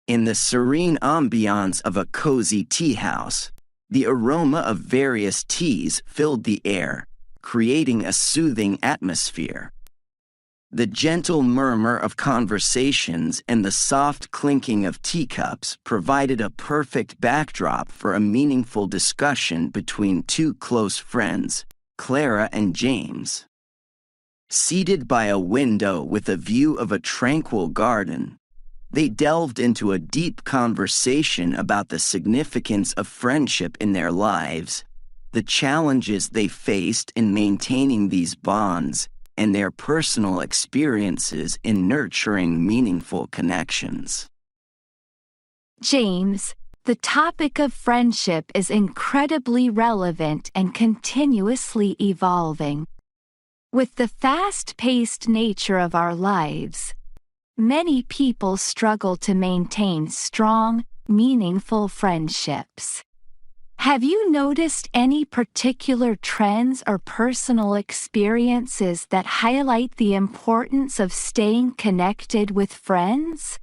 In the serene ambiance of a cozy tea house, the aroma of various teas filled the air, creating a soothing atmosphere. The gentle murmur of conversations and the soft clinking of teacups provided a perfect backdrop for a meaningful discussion between two close friends, Clara and James. Seated by a window with a view of a tranquil garden, they delved into a deep conversation about the significance of friendship in their lives, the challenges they faced in maintaining these bonds, and their personal experiences in nurturing meaningful connections. James, the topic of friendship is incredibly relevant and continuously evolving. With the fast-paced nature of our lives, many people struggle to maintain strong, meaningful friendships. Have you noticed any particular trends or personal experiences that highlight the importance of staying connected with friends?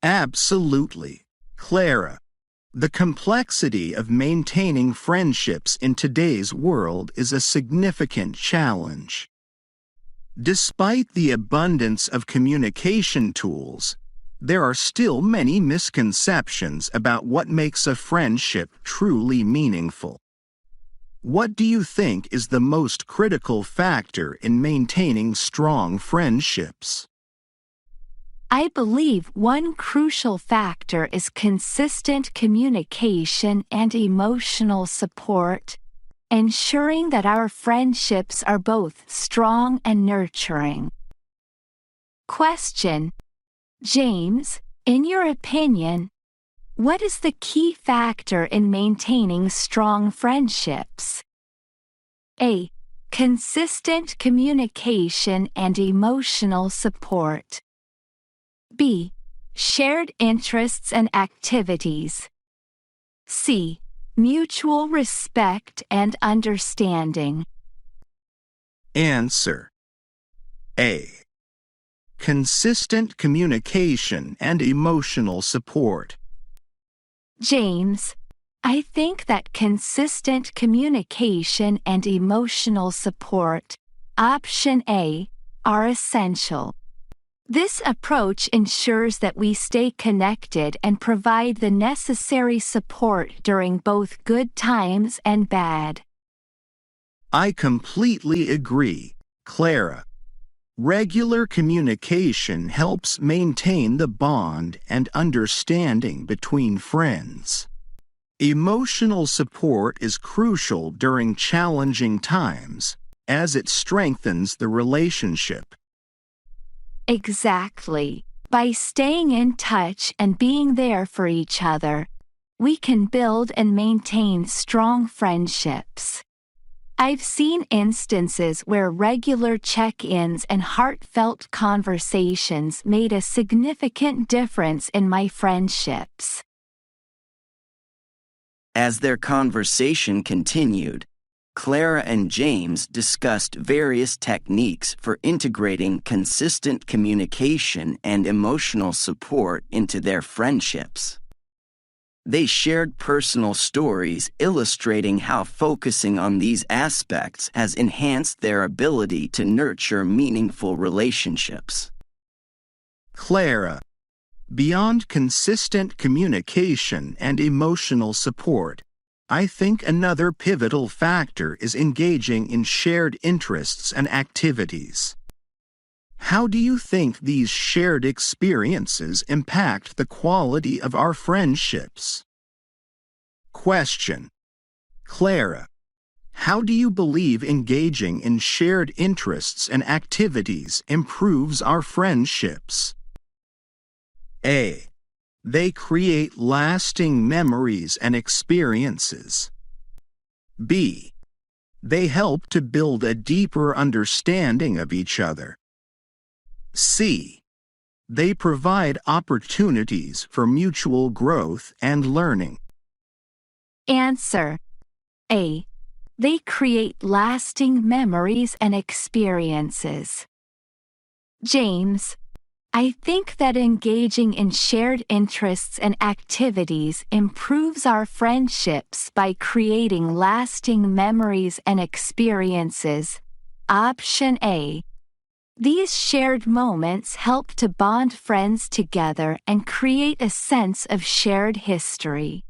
Absolutely, Clara. The complexity of maintaining friendships in today's world is a significant challenge. Despite the abundance of communication tools, there are still many misconceptions about what makes a friendship truly meaningful. What do you think is the most critical factor in maintaining strong friendships? I believe one crucial factor is consistent communication and emotional support, ensuring that our friendships are both strong and nurturing. Question: James, in your opinion, what is the key factor in maintaining strong friendships? A. Consistent communication and emotional support. B. Shared interests and activities. C. Mutual respect and understanding. Answer: A. Consistent communication and emotional support. James, I think that consistent communication and emotional support, option A, are essential. This approach ensures that we stay connected and provide the necessary support during both good times and bad. I completely agree, Clara. Regular communication helps maintain the bond and understanding between friends. Emotional support is crucial during challenging times, as it strengthens the relationship. Exactly. By staying in touch and being there for each other, we can build and maintain strong friendships. I've seen instances where regular check-ins and heartfelt conversations made a significant difference in my friendships. As their conversation continued, Clara and James discussed various techniques for integrating consistent communication and emotional support into their friendships. They shared personal stories illustrating how focusing on these aspects has enhanced their ability to nurture meaningful relationships. Clara, beyond consistent communication and emotional support, I think another pivotal factor is engaging in shared interests and activities. How do you think these shared experiences impact the quality of our friendships? Question: Clara, how do you believe engaging in shared interests and activities improves our friendships? A. They create lasting memories and experiences. B. They help to build a deeper understanding of each other. C. They provide opportunities for mutual growth and learning. Answer: A. They create lasting memories and experiences. James, I think that engaging in shared interests and activities improves our friendships by creating lasting memories and experiences. Option A. These shared moments help to bond friends together and create a sense of shared history.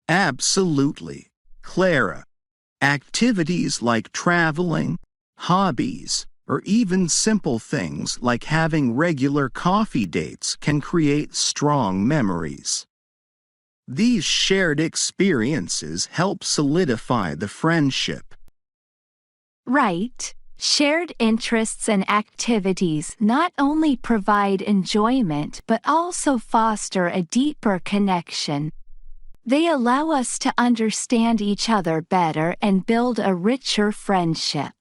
Absolutely, Clara. Activities like traveling, hobbies, or even simple things like having regular coffee dates can create strong memories. These shared experiences help solidify the friendship. Right. Shared interests and activities not only provide enjoyment but also foster a deeper connection. They allow us to understand each other better and build a richer friendship.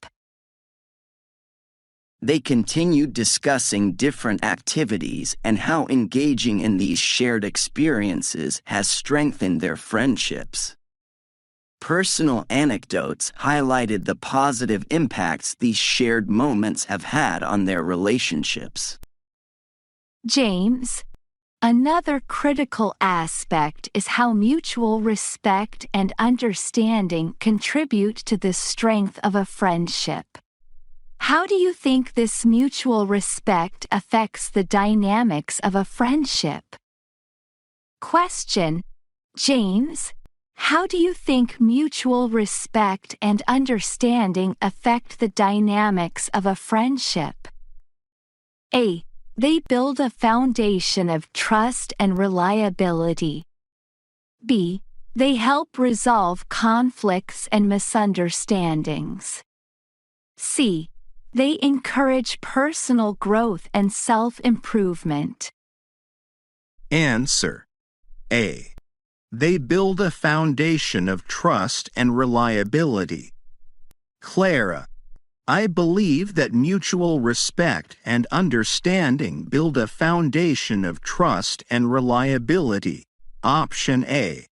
They continued discussing different activities and how engaging in these shared experiences has strengthened their friendships. Personal anecdotes highlighted the positive impacts these shared moments have had on their relationships. James, another critical aspect is how mutual respect and understanding contribute to the strength of a friendship. How do you think this mutual respect affects the dynamics of a friendship? Question: James, how do you think mutual respect and understanding affect the dynamics of a friendship? A. They build a foundation of trust and reliability. B. They help resolve conflicts and misunderstandings. C. They encourage personal growth and self-improvement. Answer: A. They build a foundation of trust and reliability. Clara, I believe that mutual respect and understanding build a foundation of trust and reliability. Option A.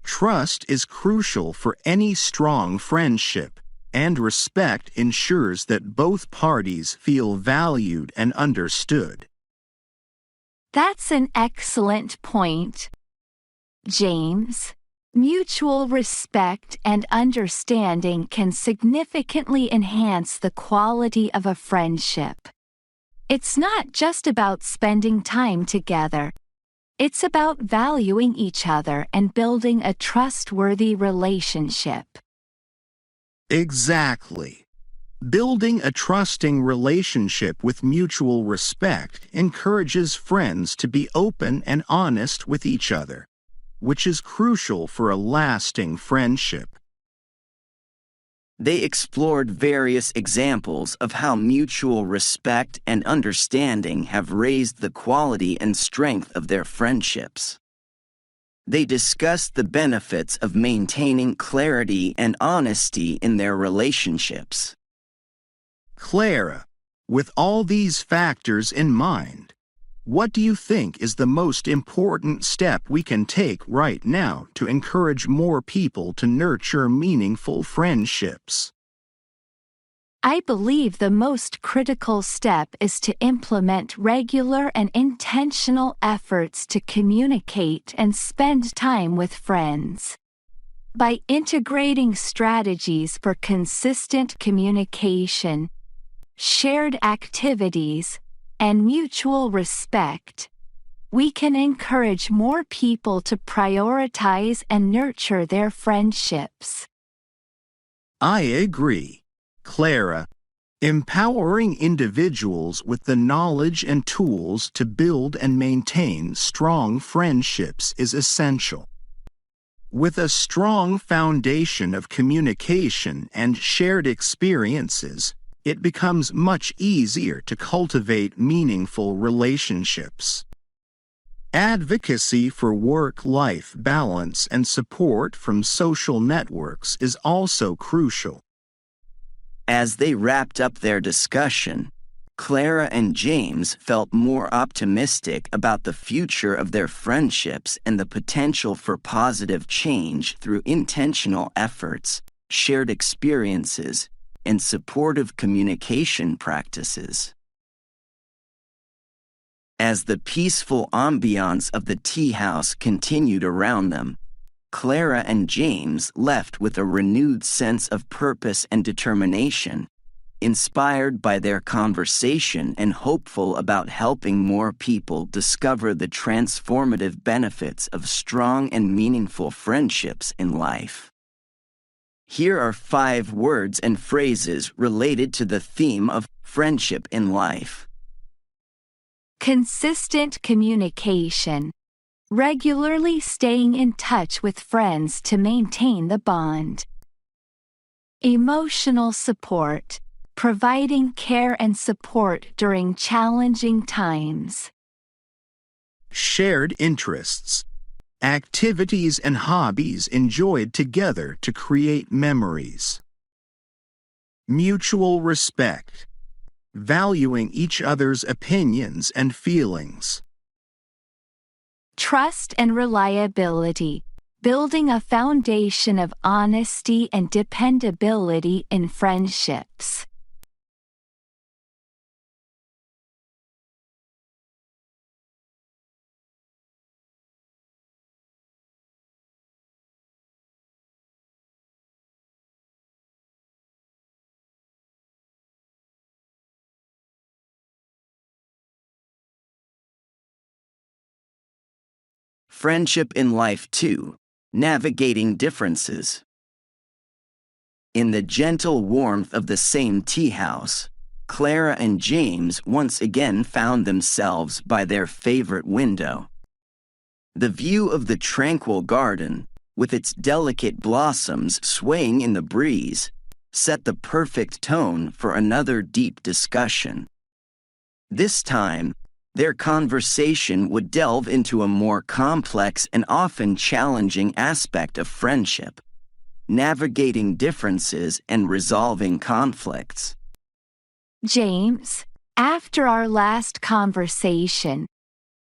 Trust is crucial for any strong friendship, and respect ensures that both parties feel valued and understood. That's an excellent point, James. Mutual respect and understanding can significantly enhance the quality of a friendship. It's not just about spending time together. It's about valuing each other and building a trustworthy relationship. Exactly. Building a trusting relationship with mutual respect encourages friends to be open and honest with each other, which is crucial for a lasting friendship. They explored various examples of how mutual respect and understanding have raised the quality and strength of their friendships. They discussed the benefits of maintaining clarity and honesty in their relationships. Clara, with all these factors in mind, what do you think is the most important step we can take right now to encourage more people to nurture meaningful friendships? I believe the most critical step is to implement regular and intentional efforts to communicate and spend time with friends. By integrating strategies for consistent communication, shared activities, and mutual respect, we can encourage more people to prioritize and nurture their friendships. I agree, Clara. Empowering individuals with the knowledge and tools to build and maintain strong friendships is essential. With a strong foundation of communication and shared experiences, it becomes much easier to cultivate meaningful relationships. Advocacy for work-life balance and support from social networks is also crucial. As they wrapped up their discussion, Clara and James felt more optimistic about the future of their friendships and the potential for positive change through intentional efforts, shared experiences, and supportive communication practices. As the peaceful ambiance of the tea house continued around them, Clara and James left with a renewed sense of purpose and determination, inspired by their conversation and hopeful about helping more people discover the transformative benefits of strong and meaningful friendships in life. Here are 5 words and phrases related to the theme of friendship in life. Consistent communication. Regularly staying in touch with friends to maintain the bond. Emotional support. Providing care and support during challenging times. Shared interests. Activities and hobbies enjoyed together to create memories. Mutual respect. Valuing each other's opinions and feelings. Trust and reliability. Building a foundation of honesty and dependability in friendships. Friendship in life 2. Navigating differences. In the gentle warmth of the same tea house, Clara and James once again found themselves by their favorite window. The view of the tranquil garden, with its delicate blossoms swaying in the breeze, set the perfect tone for another deep discussion. This time, their conversation would delve into a more complex and often challenging aspect of friendship: navigating differences and resolving conflicts. James, after our last conversation,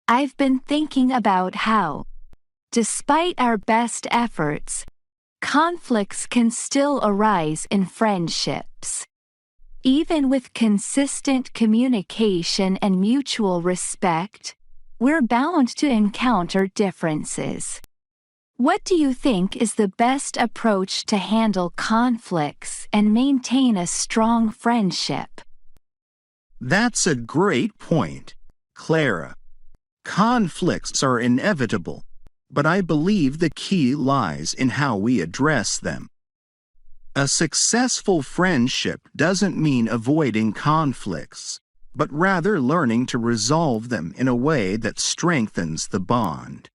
I've been thinking about how, despite our best efforts, conflicts can still arise in friendships. Even with consistent communication and mutual respect, we're bound to encounter differences. What do you think is the best approach to handle conflicts and maintain a strong friendship? That's a great point, Clara. Conflicts are inevitable, but I believe the key lies in how we address them. A successful friendship doesn't mean avoiding conflicts, but rather learning to resolve them in a way that strengthens the bond.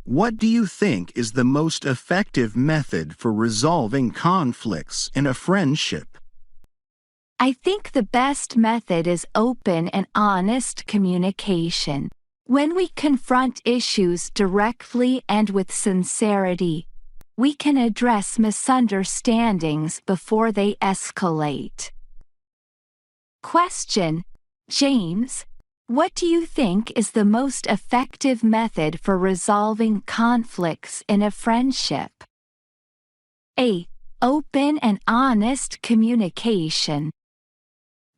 What do you think is the most effective method for resolving conflicts in a friendship? I think the best method is open and honest communication. When we confront issues directly and with sincerity, we can address misunderstandings before they escalate. Question: James, what do you think is the most effective method for resolving conflicts in a friendship? A. Open and honest communication.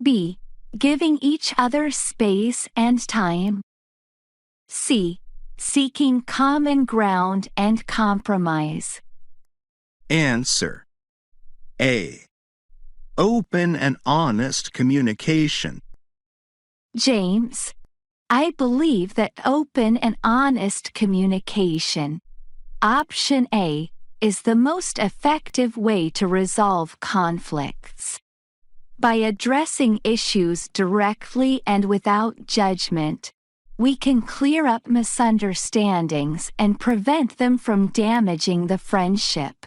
B. Giving each other space and time. C. Seeking common ground and compromise. Answer: A. Open and honest communication. James, I believe that open and honest communication, option A, is the most effective way to resolve conflicts. By addressing issues directly and without judgment, we can clear up misunderstandings and prevent them from damaging the friendship.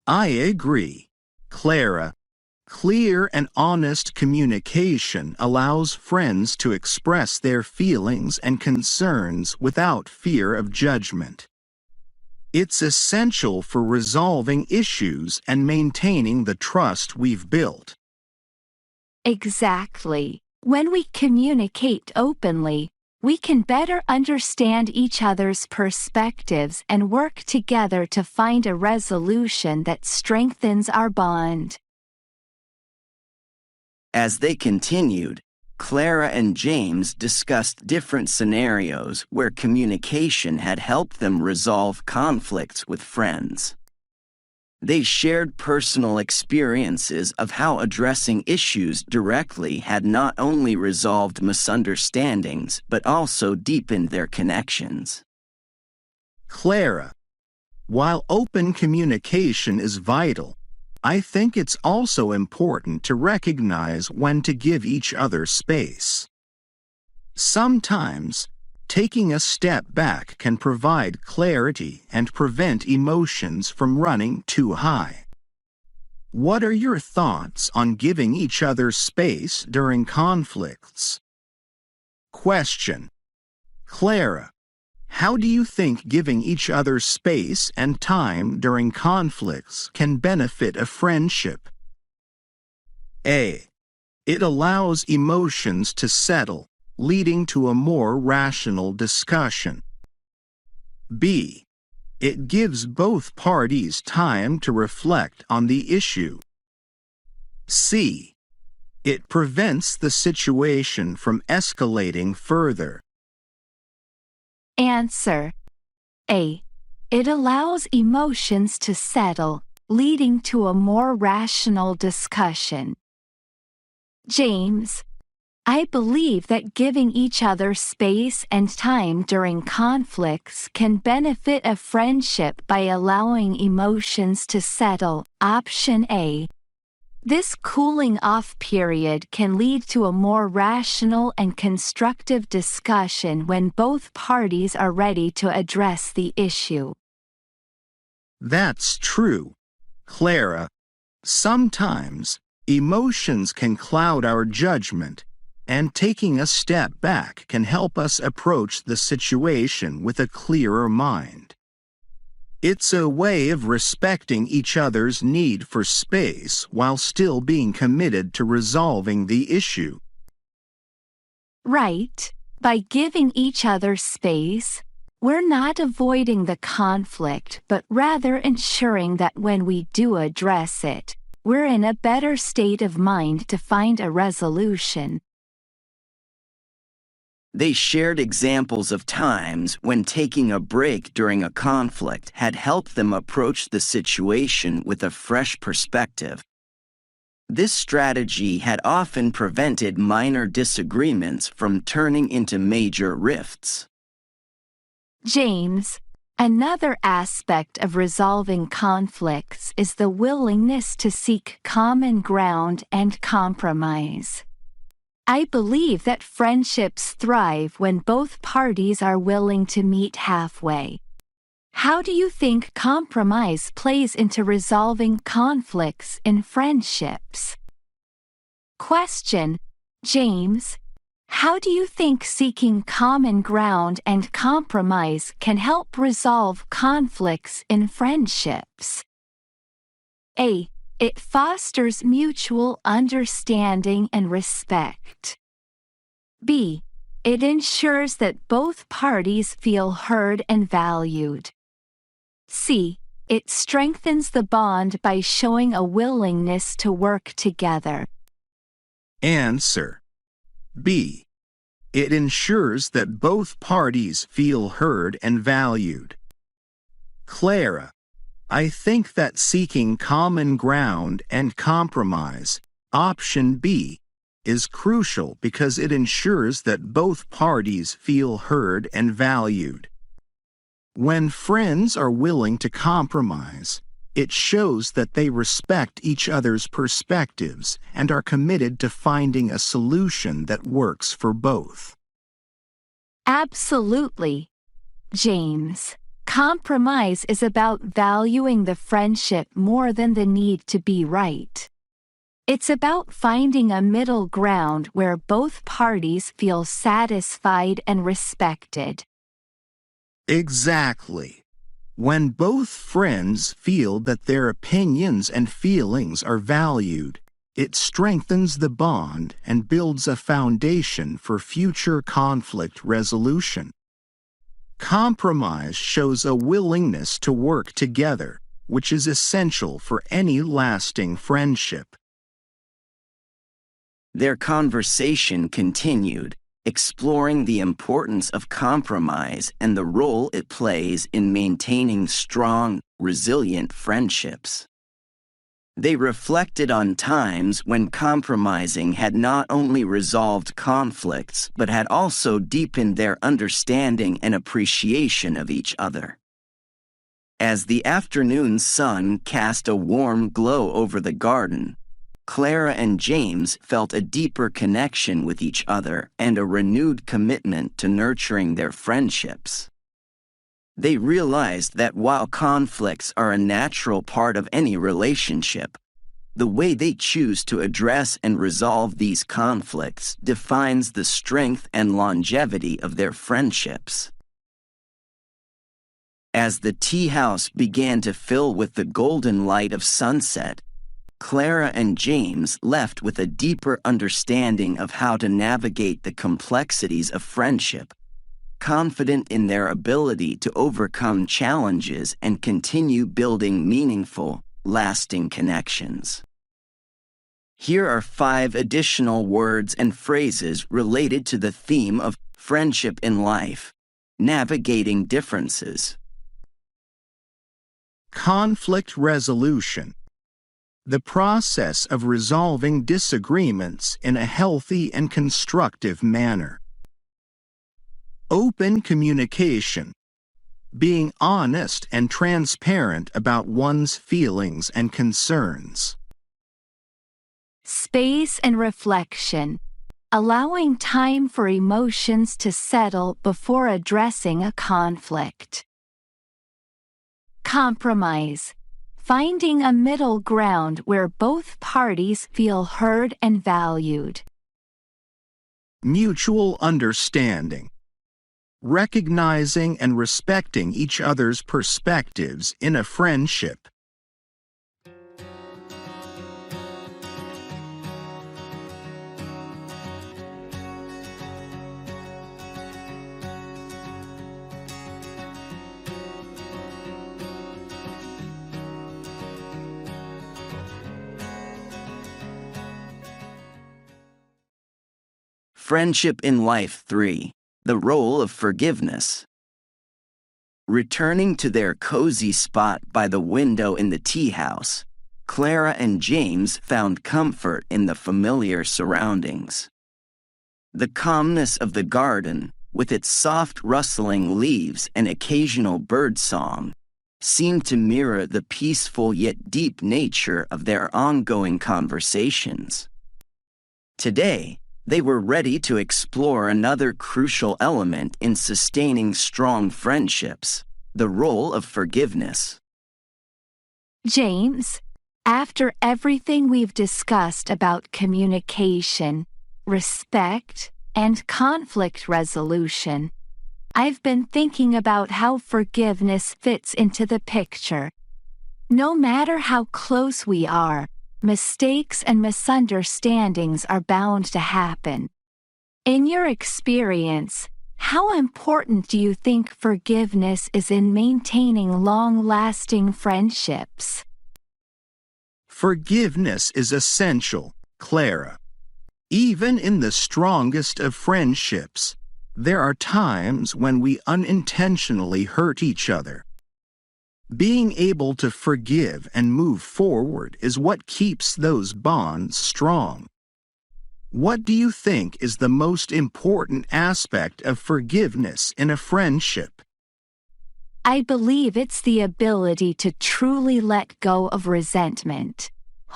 I agree, Clara. Clear and honest communication allows friends to express their feelings and concerns without fear of judgment. It's essential for resolving issues and maintaining the trust we've built. Exactly. When we communicate openly, we can better understand each other's perspectives and work together to find a resolution that strengthens our bond. As they continued, Clara and James discussed different scenarios where communication had helped them resolve conflicts with friends. They shared personal experiences of how addressing issues directly had not only resolved misunderstandings but also deepened their connections. Clara, while open communication is vital, I think it's also important to recognize when to give each other space. Sometimes, taking a step back can provide clarity and prevent emotions from running too high. What are your thoughts on giving each other space during conflicts? Question. Clara, how do you think giving each other space and time during conflicts can benefit a friendship? A. It allows emotions to settle, leading to a more rational discussion. B. It gives both parties time to reflect on the issue. C. It prevents the situation from escalating further. Answer. A. It allows emotions to settle, leading to a more rational discussion. James, I believe that giving each other space and time during conflicts can benefit a friendship by allowing emotions to settle. Option A. This cooling off period can lead to a more rational and constructive discussion when both parties are ready to address the issue. That's true, Clara. Sometimes, emotions can cloud our judgment, and taking a step back can help us approach the situation with a clearer mind. It's a way of respecting each other's need for space while still being committed to resolving the issue. Right. By giving each other space, we're not avoiding the conflict but rather ensuring that when we do address it, we're in a better state of mind to find a resolution. They shared examples of times when taking a break during a conflict had helped them approach the situation with a fresh perspective. This strategy had often prevented minor disagreements from turning into major rifts. James, another aspect of resolving conflicts is the willingness to seek common ground and compromise. I believe that friendships thrive when both parties are willing to meet halfway. How do you think compromise plays into resolving conflicts in friendships? Question. James, how do you think seeking common ground and compromise can help resolve conflicts in friendships? A. It fosters mutual understanding and respect. B. It ensures that both parties feel heard and valued. C. It strengthens the bond by showing a willingness to work together. Answer. B. It ensures that both parties feel heard and valued. Clara, I think that seeking common ground and compromise, option B, is crucial because it ensures that both parties feel heard and valued. When friends are willing to compromise, it shows that they respect each other's perspectives and are committed to finding a solution that works for both. Absolutely, James. Compromise is about valuing the friendship more than the need to be right. It's about finding a middle ground where both parties feel satisfied and respected. Exactly. When both friends feel that their opinions and feelings are valued, it strengthens the bond and builds a foundation for future conflict resolution. Compromise shows a willingness to work together, which is essential for any lasting friendship. Their conversation continued, exploring the importance of compromise and the role it plays in maintaining strong, resilient friendships. They reflected on times when compromising had not only resolved conflicts but had also deepened their understanding and appreciation of each other. As the afternoon sun cast a warm glow over the garden, Clara and James felt a deeper connection with each other and a renewed commitment to nurturing their friendships. They realized that while conflicts are a natural part of any relationship, the way they choose to address and resolve these conflicts defines the strength and longevity of their friendships. As the tea house began to fill with the golden light of sunset, Clara and James left with a deeper understanding of how to navigate the complexities of friendship, confident in their ability to overcome challenges and continue building meaningful, lasting connections. Here are 5 additional words and phrases related to the theme of friendship in life: navigating differences. Conflict resolution. The process of resolving disagreements in a healthy and constructive manner. Open communication. Being honest and transparent about one's feelings and concerns. Space and reflection. Allowing time for emotions to settle before addressing a conflict. Compromise. Finding a middle ground where both parties feel heard and valued. Mutual understanding. Recognizing and respecting each other's perspectives in a friendship. Friendship in Life 3. The role of forgiveness. Returning to their cozy spot by the window in the tea house, Clara and James found comfort in the familiar surroundings. The calmness of the garden, with its soft rustling leaves and occasional bird song, seemed to mirror the peaceful yet deep nature of their ongoing conversations. Today, they were ready to explore another crucial element in sustaining strong friendships: the role of forgiveness. James, after everything we've discussed about communication, respect, and conflict resolution, I've been thinking about how forgiveness fits into the picture. No matter how close we are, mistakes and misunderstandings are bound to happen. In your experience, how important do you think forgiveness is in maintaining long-lasting friendships? Forgiveness is essential, Clara. Even in the strongest of friendships, there are times when we unintentionally hurt each other. Being able to forgive and move forward is what keeps those bonds strong. What do you think is the most important aspect of forgiveness in a friendship? I believe it's the ability to truly let go of resentment.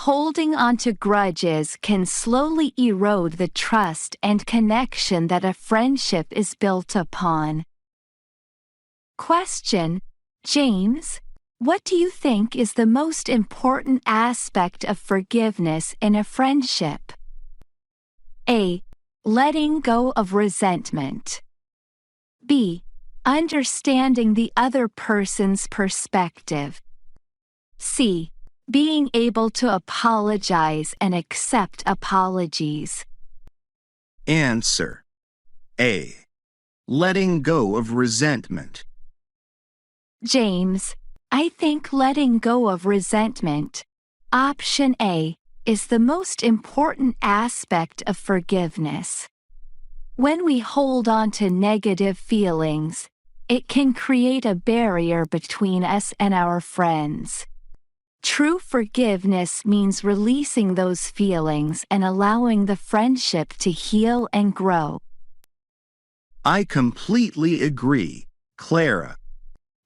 Holding on to grudges can slowly erode the trust and connection that a friendship is built upon. Question: James, what do you think is the most important aspect of forgiveness in a friendship? A. Letting go of resentment. B. Understanding the other person's perspective. C. Being able to apologize and accept apologies. Answer: A. Letting go of resentment. James, I think letting go of resentment. Option A. is the most important aspect of forgiveness. When we hold on to negative feelings, it can create a barrier between us and our friends. True forgiveness means releasing those feelings and allowing the friendship to heal and grow. I completely agree, Clara.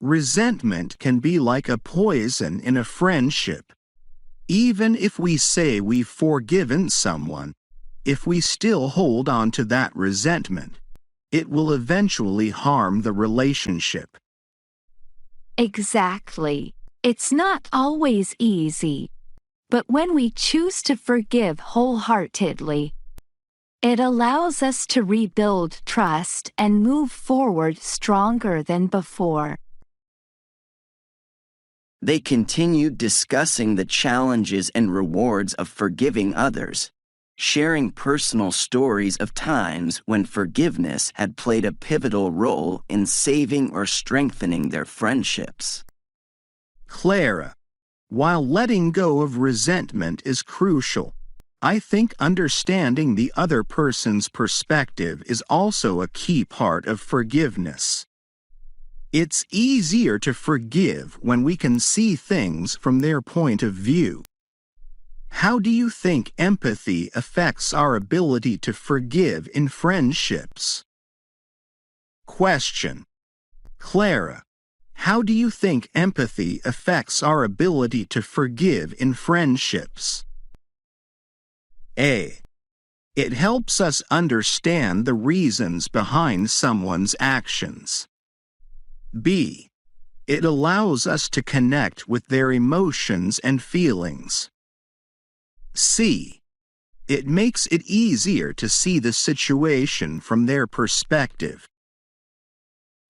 Resentment can be like a poison in a friendship. Even if we say we've forgiven someone, if we still hold on to that resentment, it will eventually harm the relationship. Exactly. It's not always easy, but when we choose to forgive wholeheartedly, it allows us to rebuild trust and move forward stronger than before. They continued discussing the challenges and rewards of forgiving others, sharing personal stories of times when forgiveness had played a pivotal role in saving or strengthening their friendships. Clara, while letting go of resentment is crucial, I think understanding the other person's perspective is also a key part of forgiveness. It's easier to forgive when we can see things from their point of view. How do you think empathy affects our ability to forgive in friendships? Question. Clara, how do you think empathy affects our ability to forgive in friendships? A. It helps us understand the reasons behind someone's actions. B. It allows us to connect with their emotions and feelings. C. It makes it easier to see the situation from their perspective.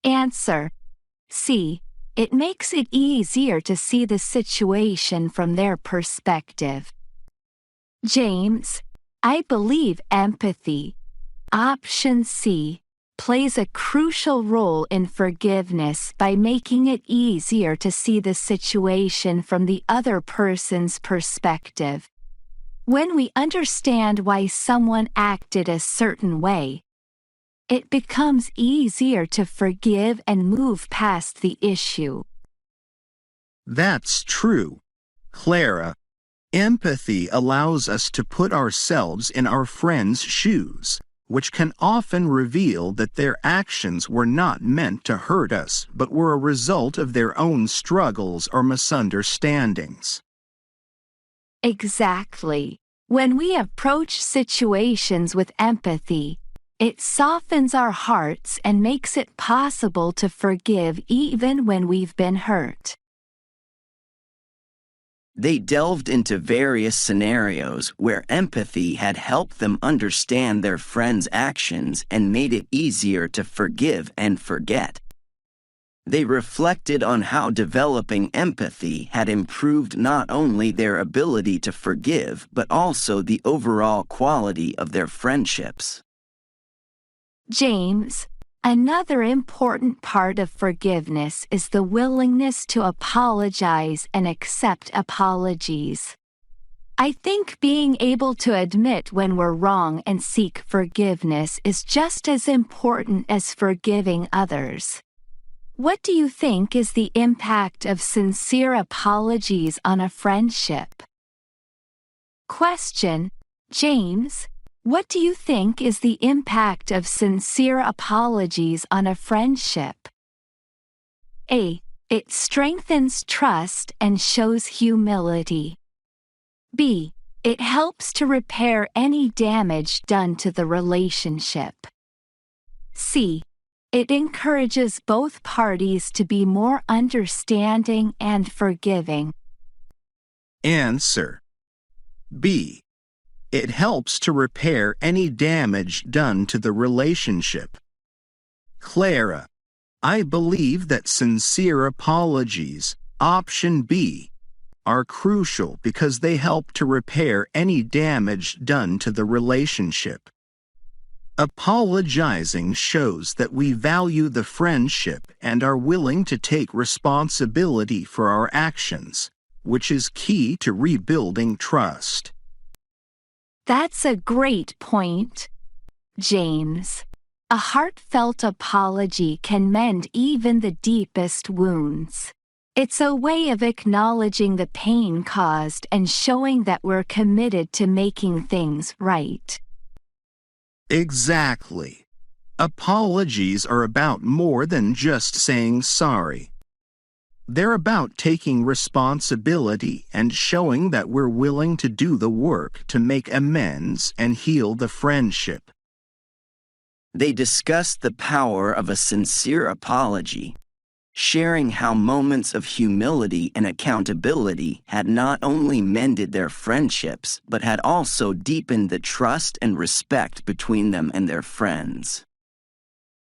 Answer. C. It makes it easier to see the situation from their perspective. James, I believe empathy, option C, plays a crucial role in forgiveness by making it easier to see the situation from the other person's perspective. When we understand why someone acted a certain way, it becomes easier to forgive and move past the issue. That's true, Clara. Empathy allows us to put ourselves in our friends' shoes, which can often reveal that their actions were not meant to hurt us but were a result of their own struggles or misunderstandings. Exactly. When we approach situations with empathy, it softens our hearts and makes it possible to forgive even when we've been hurt. They delved into various scenarios where empathy had helped them understand their friends' actions and made it easier to forgive and forget. They reflected on how developing empathy had improved not only their ability to forgive but also the overall quality of their friendships. James, another important part of forgiveness is the willingness to apologize and accept apologies. I think being able to admit when we're wrong and seek forgiveness is just as important as forgiving others. What do you think is the impact of sincere apologies on a friendship? Question. James, what do you think is the impact of sincere apologies on a friendship? A. It strengthens trust and shows humility. B. It helps to repair any damage done to the relationship. C. It encourages both parties to be more understanding and forgiving. Answer. B. It helps to repair any damage done to the relationship. Clara, I believe that sincere apologies, option B, are crucial because they help to repair any damage done to the relationship. Apologizing shows that we value the friendship and are willing to take responsibility for our actions, which is key to rebuilding trust. That's a great point, James. A heartfelt apology can mend even the deepest wounds. It's a way of acknowledging the pain caused and showing that we're committed to making things right. Exactly. Apologies are about more than just saying sorry. They're about taking responsibility and showing that we're willing to do the work to make amends and heal the friendship. They discussed the power of a sincere apology, sharing how moments of humility and accountability had not only mended their friendships but had also deepened the trust and respect between them and their friends.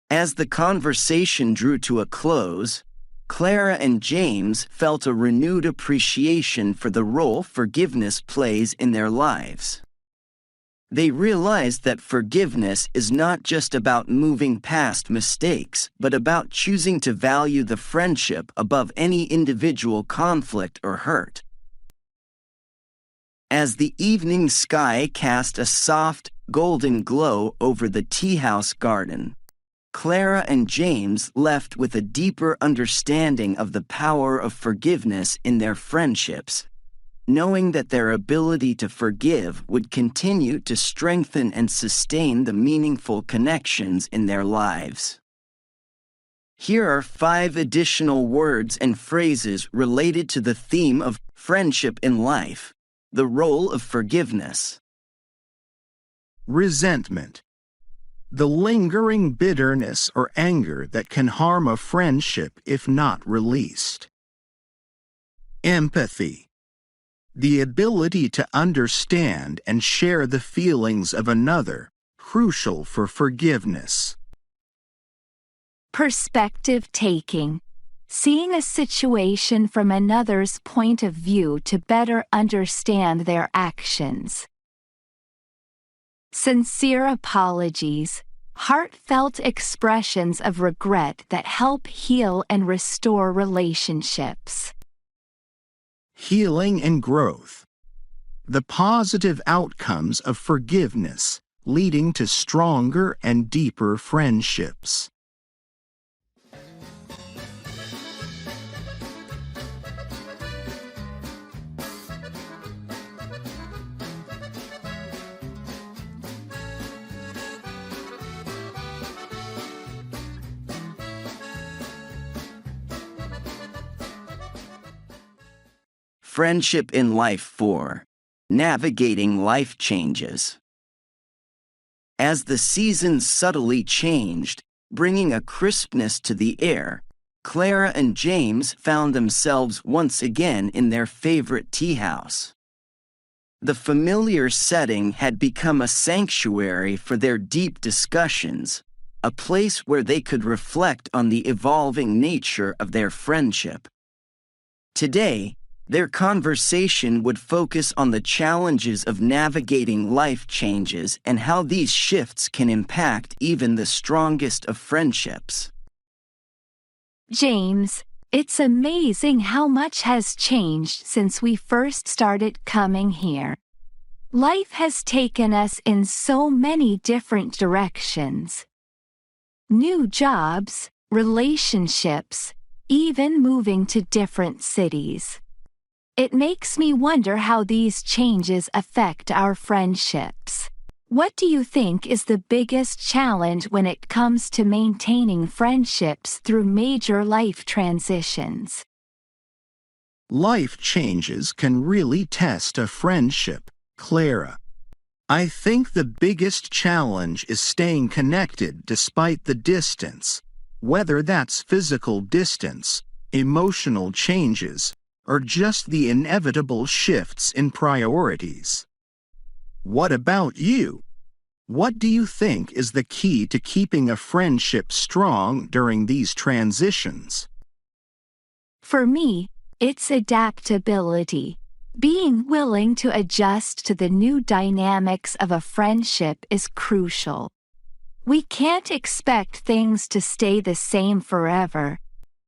As the conversation drew to a close, Clara and James felt a renewed appreciation for the role forgiveness plays in their lives. They realized that forgiveness is not just about moving past mistakes, but about choosing to value the friendship above any individual conflict or hurt. As the evening sky cast a soft, golden glow over the tea house garden, Clara and James left with a deeper understanding of the power of forgiveness in their friendships, knowing that their ability to forgive would continue to strengthen and sustain the meaningful connections in their lives. Here are 5 additional words and phrases related to the theme of friendship in life: the role of forgiveness. Resentment. The lingering bitterness or anger that can harm a friendship if not released. Empathy. The ability to understand and share the feelings of another, crucial for forgiveness. Perspective taking. Seeing a situation from another's point of view to better understand their actions. Sincere apologies. Heartfelt expressions of regret that help heal and restore relationships. Healing and growth. The positive outcomes of forgiveness, leading to stronger and deeper friendships. Friendship in Life 4. Navigating Life Changes. As the seasons subtly changed, bringing a crispness to the air, Clara and James found themselves once again in their favorite tea house. The familiar setting had become a sanctuary for their deep discussions, a place where they could reflect on the evolving nature of their friendship. Today, their conversation would focus on the challenges of navigating life changes and how these shifts can impact even the strongest of friendships. James, it's amazing how much has changed since we first started coming here. Life has taken us in so many different directions. New jobs, relationships, even moving to different cities. It makes me wonder how these changes affect our friendships. What do you think is the biggest challenge when it comes to maintaining friendships through major life transitions? Life changes can really test a friendship, Clara. I think the biggest challenge is staying connected despite the distance, whether that's physical distance, emotional changes, or just the inevitable shifts in priorities. What about you? What do you think is the key to keeping a friendship strong during these transitions? For me, it's adaptability. Being willing to adjust to the new dynamics of a friendship is crucial. We can't expect things to stay the same forever,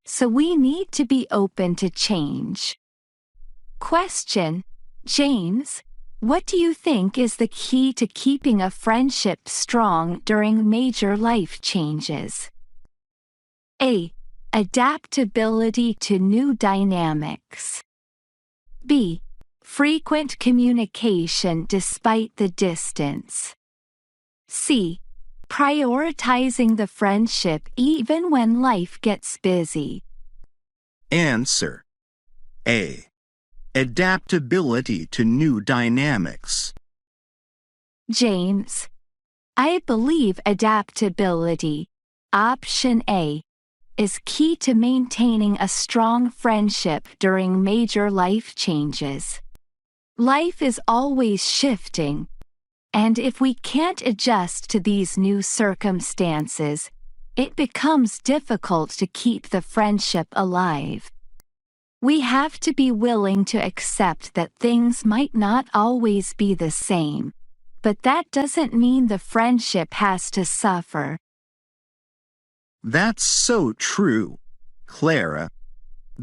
so we need to be open to change. Question, James, What do you think is the key to keeping a friendship strong during major life changes? A. Adaptability to new dynamics. B. Frequent communication despite the distance. C. Prioritizing the friendship even when life gets busy. Answer: A. Adaptability to new dynamics. James, I believe adaptability, option A, is key to maintaining a strong friendship during major life changes. Life is always shifting, and if we can't adjust to these new circumstances, it becomes difficult to keep the friendship alive. We have to be willing to accept that things might not always be the same, but that doesn't mean the friendship has to suffer. That's so true, Clara.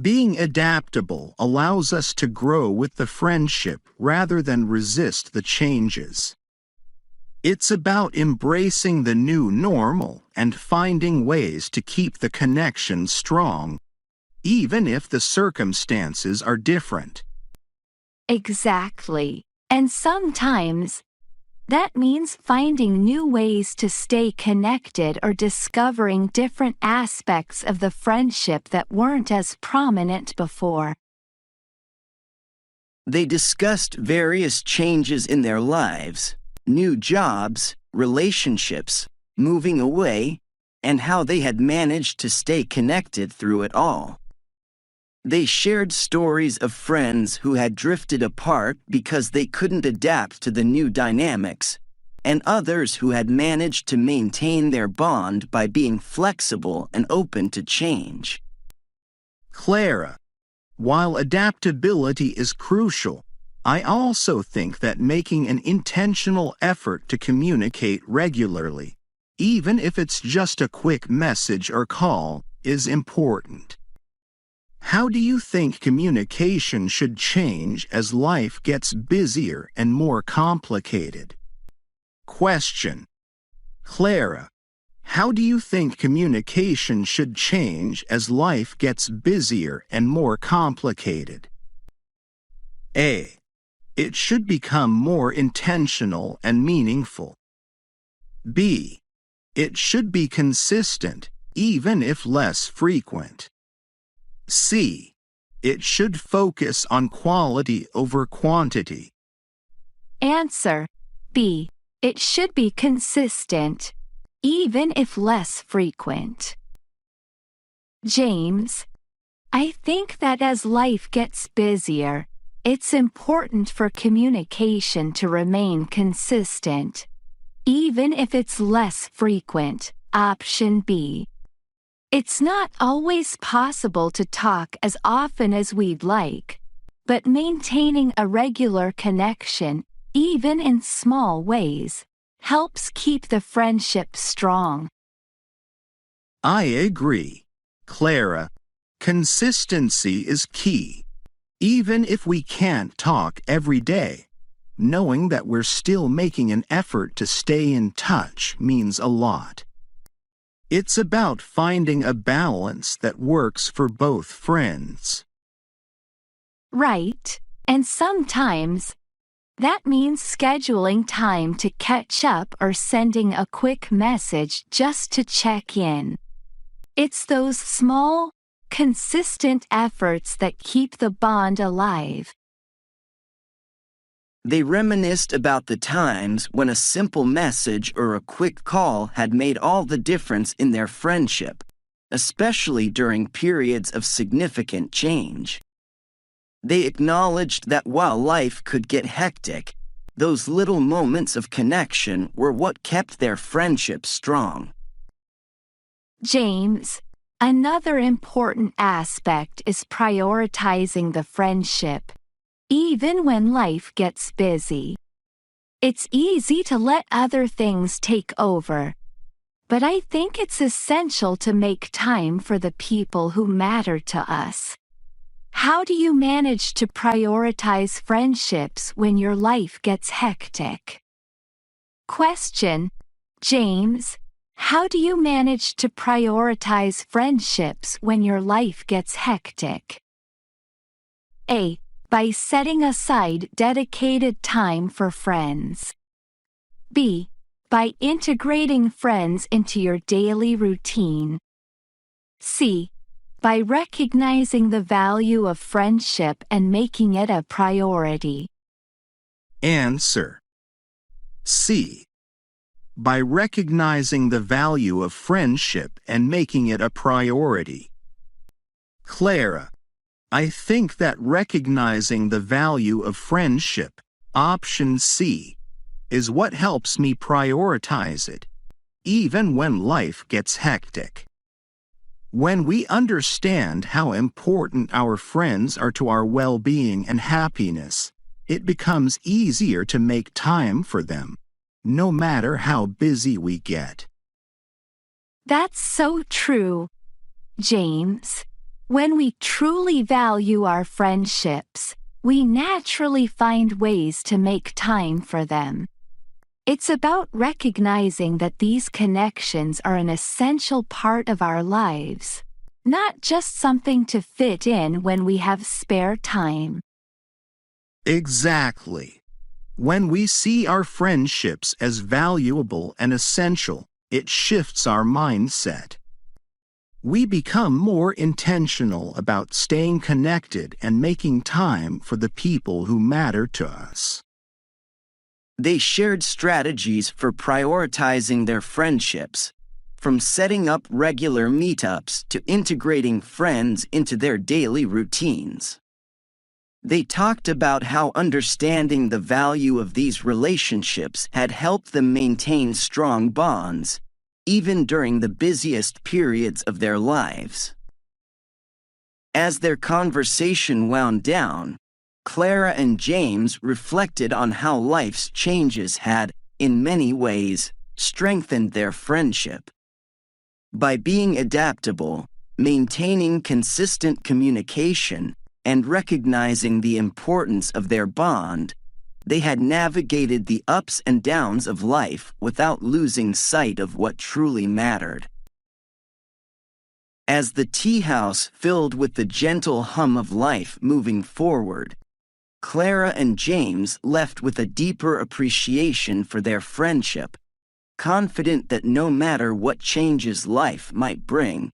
Being adaptable allows us to grow with the friendship rather than resist the changes. It's about embracing the new normal and finding ways to keep the connection strong, even if the circumstances are different. Exactly. And sometimes, that means finding new ways to stay connected or discovering different aspects of the friendship that weren't as prominent before. They discussed various changes in their lives, new jobs, relationships, moving away, and how they had managed to stay connected through it all. They shared stories of friends who had drifted apart because they couldn't adapt to the new dynamics, and others who had managed to maintain their bond by being flexible and open to change. Clara, while adaptability is crucial, I also think that making an intentional effort to communicate regularly, even if it's just a quick message or call, is important. How do you think communication should change as life gets busier and more complicated? Question: Clara, how do you think communication should change as life gets busier and more complicated? A. It should become more intentional and meaningful. B. It should be consistent, even if less frequent. C. It should focus on quality over quantity. Answer: B. It should be consistent, even if less frequent. James, I think that as life gets busier, it's important for communication to remain consistent, even if it's less frequent, option B. It's not always possible to talk as often as we'd like, but maintaining a regular connection, even in small ways, helps keep the friendship strong. I agree, Clara. Consistency is key. Even if we can't talk every day, knowing that we're still making an effort to stay in touch means a lot. It's about finding a balance that works for both friends. Right, and sometimes, that means scheduling time to catch up or sending a quick message just to check in. It's those small, consistent efforts that keep the bond alive. They reminisced about the times when a simple message or a quick call had made all the difference in their friendship, especially during periods of significant change. They acknowledged that while life could get hectic, those little moments of connection were what kept their friendship strong. James, another important aspect is prioritizing the friendship, even when life gets busy. It's easy to let other things take over, but I think it's essential to make time for the people who matter to us. How do you manage to prioritize friendships when your life gets hectic? Question: James, how do you manage to prioritize friendships when your life gets hectic? A. By setting aside dedicated time for friends. B. By integrating friends into your daily routine. C. By recognizing the value of friendship and making it a priority. Answer: C. By recognizing the value of friendship and making it a priority. Clara, I think that recognizing the value of friendship, option C, is what helps me prioritize it, even when life gets hectic. When we understand how important our friends are to our well-being and happiness, it becomes easier to make time for them, no matter how busy we get. That's so true, James. When we truly value our friendships, we naturally find ways to make time for them. It's about recognizing that these connections are an essential part of our lives, not just something to fit in when we have spare time. Exactly. When we see our friendships as valuable and essential, it shifts our mindset. We become more intentional about staying connected and making time for the people who matter to us. They shared strategies for prioritizing their friendships, from setting up regular meetups to integrating friends into their daily routines. They talked about how understanding the value of these relationships had helped them maintain strong bonds, even during the busiest periods of their lives. As their conversation wound down, Clara and James reflected on how life's changes had, in many ways, strengthened their friendship. By being adaptable, maintaining consistent communication, and recognizing the importance of their bond, they had navigated the ups and downs of life without losing sight of what truly mattered. As the tea house filled with the gentle hum of life moving forward, Clara and James left with a deeper appreciation for their friendship, confident that no matter what changes life might bring,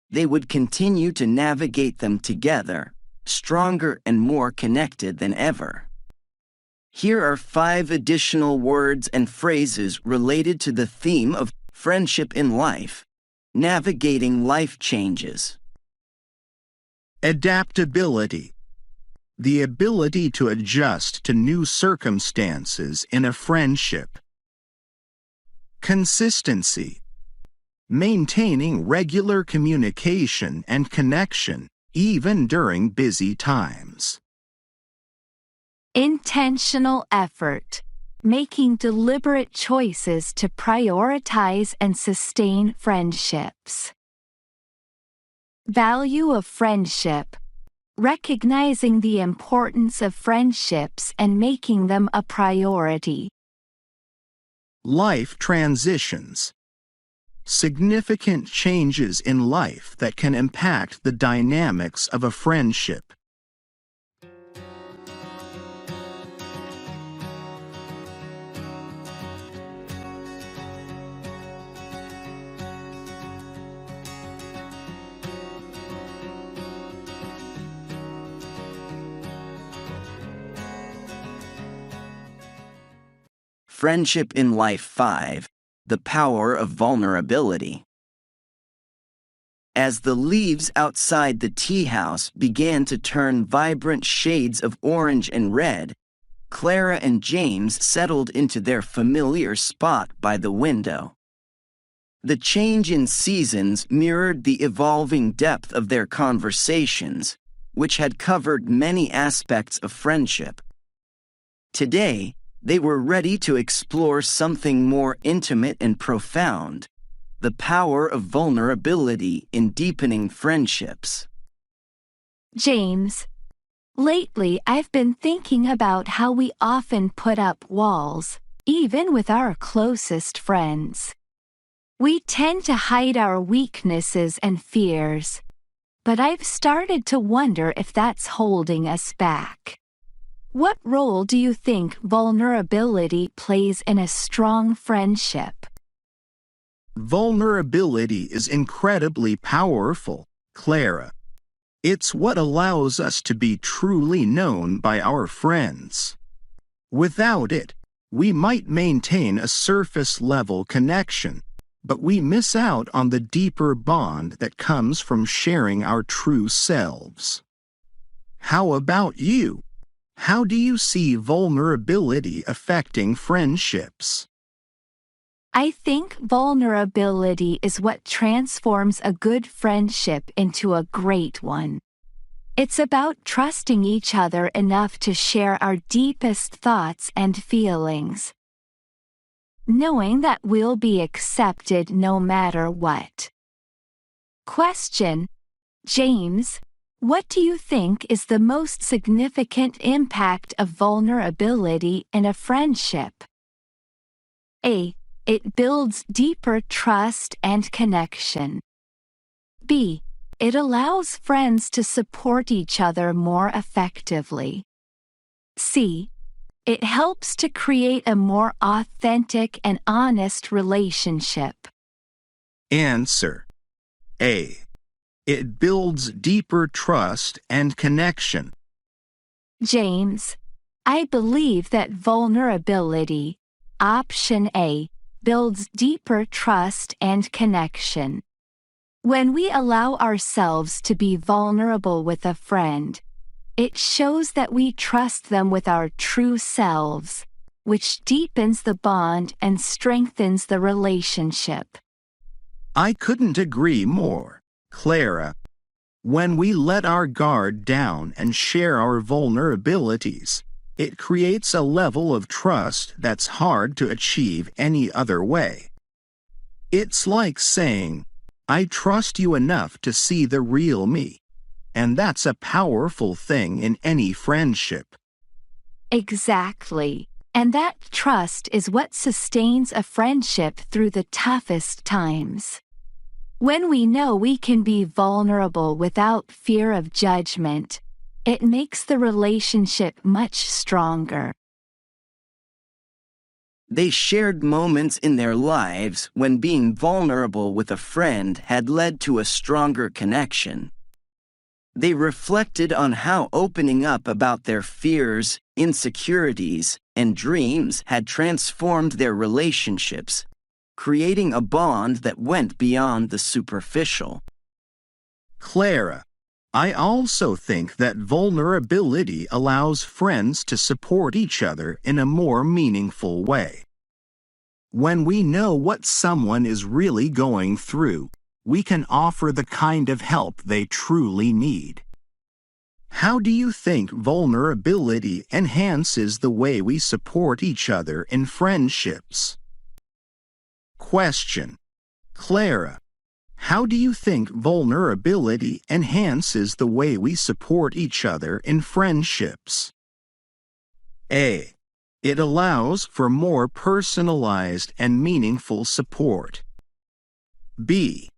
they would continue to navigate them together, stronger and more connected than ever. Here are 5 additional words and phrases related to the theme of friendship in life, navigating life changes. Adaptability. The ability to adjust to new circumstances in a friendship. Consistency. Maintaining regular communication and connection, even during busy times. Intentional effort. Making deliberate choices to prioritize and sustain friendships. Value of friendship. Recognizing the importance of friendships and making them a priority. Life transitions. Significant changes in life that can impact the dynamics of a friendship. Friendship in Life 5: The Power of Vulnerability. As the leaves outside the tea house began to turn vibrant shades of orange and red, Clara and James settled into their familiar spot by the window. The change in seasons mirrored the evolving depth of their conversations, which had covered many aspects of friendship. Today, they were ready to explore something more intimate and profound: the power of vulnerability in deepening friendships. James, lately I've been thinking about how we often put up walls, even with our closest friends. We tend to hide our weaknesses and fears, but I've started to wonder if that's holding us back. What role do you think vulnerability plays in a strong friendship? Vulnerability is incredibly powerful, Clara. It's what allows us to be truly known by our friends. Without it, we might maintain a surface-level connection, but we miss out on the deeper bond that comes from sharing our true selves. How about you? How do you see vulnerability affecting friendships? I think vulnerability is what transforms a good friendship into a great one. It's about trusting each other enough to share our deepest thoughts and feelings, knowing that we'll be accepted no matter what. Question: James, what do you think is the most significant impact of vulnerability in a friendship? A. It builds deeper trust and connection. B. It allows friends to support each other more effectively. C. It helps to create a more authentic and honest relationship. Answer: A. It builds deeper trust and connection. James, I believe that vulnerability, option A, builds deeper trust and connection. When we allow ourselves to be vulnerable with a friend, it shows that we trust them with our true selves, which deepens the bond and strengthens the relationship. I couldn't agree more, Clara. When we let our guard down and share our vulnerabilities, it creates a level of trust that's hard to achieve any other way. It's like saying, "I trust you enough to see the real me," and that's a powerful thing in any friendship. Exactly. And that trust is what sustains a friendship through the toughest times. When we know we can be vulnerable without fear of judgment, it makes the relationship much stronger. They shared moments in their lives when being vulnerable with a friend had led to a stronger connection. They reflected on how opening up about their fears, insecurities, and dreams had transformed their relationships, creating a bond that went beyond the superficial. Clara, I also think that vulnerability allows friends to support each other in a more meaningful way. When we know what someone is really going through, we can offer the kind of help they truly need. How do you think vulnerability enhances the way we support each other in friendships? Question: Clara, how do you think vulnerability enhances the way we support each other in friendships? A. It allows for more personalized and meaningful support. B.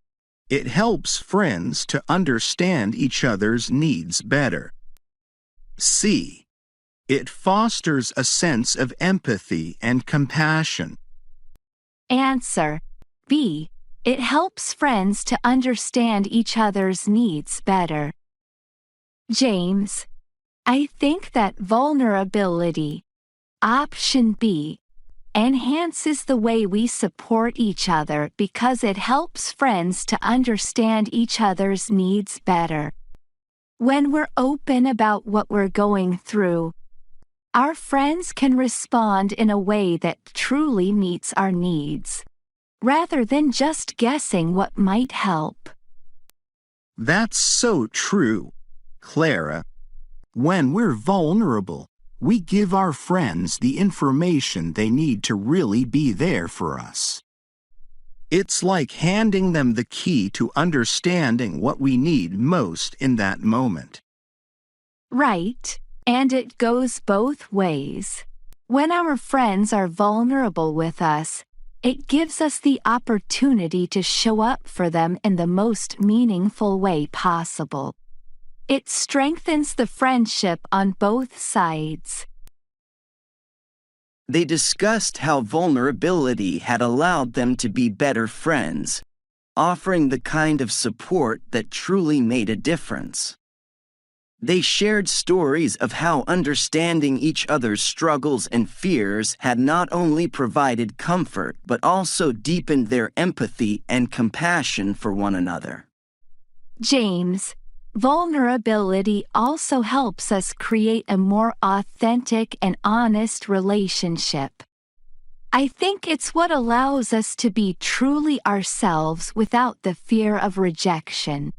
It helps friends to understand each other's needs better. C. It fosters a sense of empathy and compassion. Answer: B. It helps friends to understand each other's needs better. James, I think that vulnerability, option B, enhances the way we support each other because it helps friends to understand each other's needs better. When we're open about what we're going through, our friends can respond in a way that truly meets our needs, rather than just guessing what might help. That's so true, Clara. When we're vulnerable, we give our friends the information they need to really be there for us. It's like handing them the key to understanding what we need most in that moment. Right, and it goes both ways. When our friends are vulnerable with us, it gives us the opportunity to show up for them in the most meaningful way possible. It strengthens the friendship on both sides. They discussed how vulnerability had allowed them to be better friends, offering the kind of support that truly made a difference. They shared stories of how understanding each other's struggles and fears had not only provided comfort but also deepened their empathy and compassion for one another. James, vulnerability also helps us create a more authentic and honest relationship. I think it's what allows us to be truly ourselves without the fear of rejection.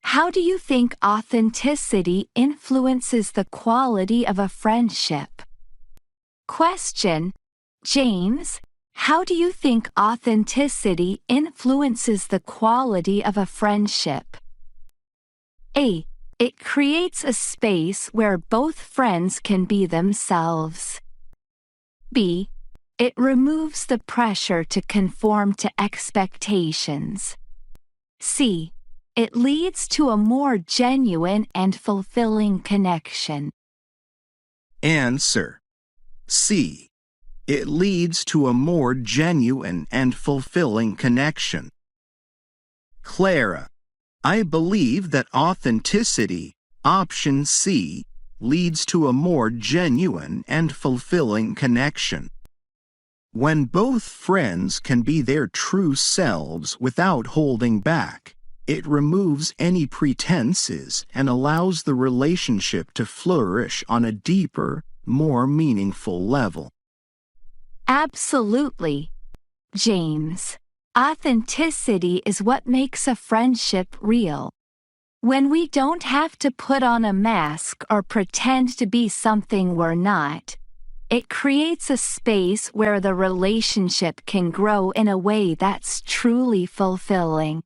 How do you think authenticity influences the quality of a friendship? Question: James, how do you think authenticity influences the quality of a friendship? A. It creates a space where both friends can be themselves. B. It removes the pressure to conform to expectations. C. It leads to a more genuine and fulfilling connection. Answer: C. It leads to a more genuine and fulfilling connection. Clara, I believe that authenticity, option C, leads to a more genuine and fulfilling connection. When both friends can be their true selves without holding back, it removes any pretenses and allows the relationship to flourish on a deeper, more meaningful level. Absolutely, James. Authenticity is what makes a friendship real. When we don't have to put on a mask or pretend to be something we're not, it creates a space where the relationship can grow in a way that's truly fulfilling.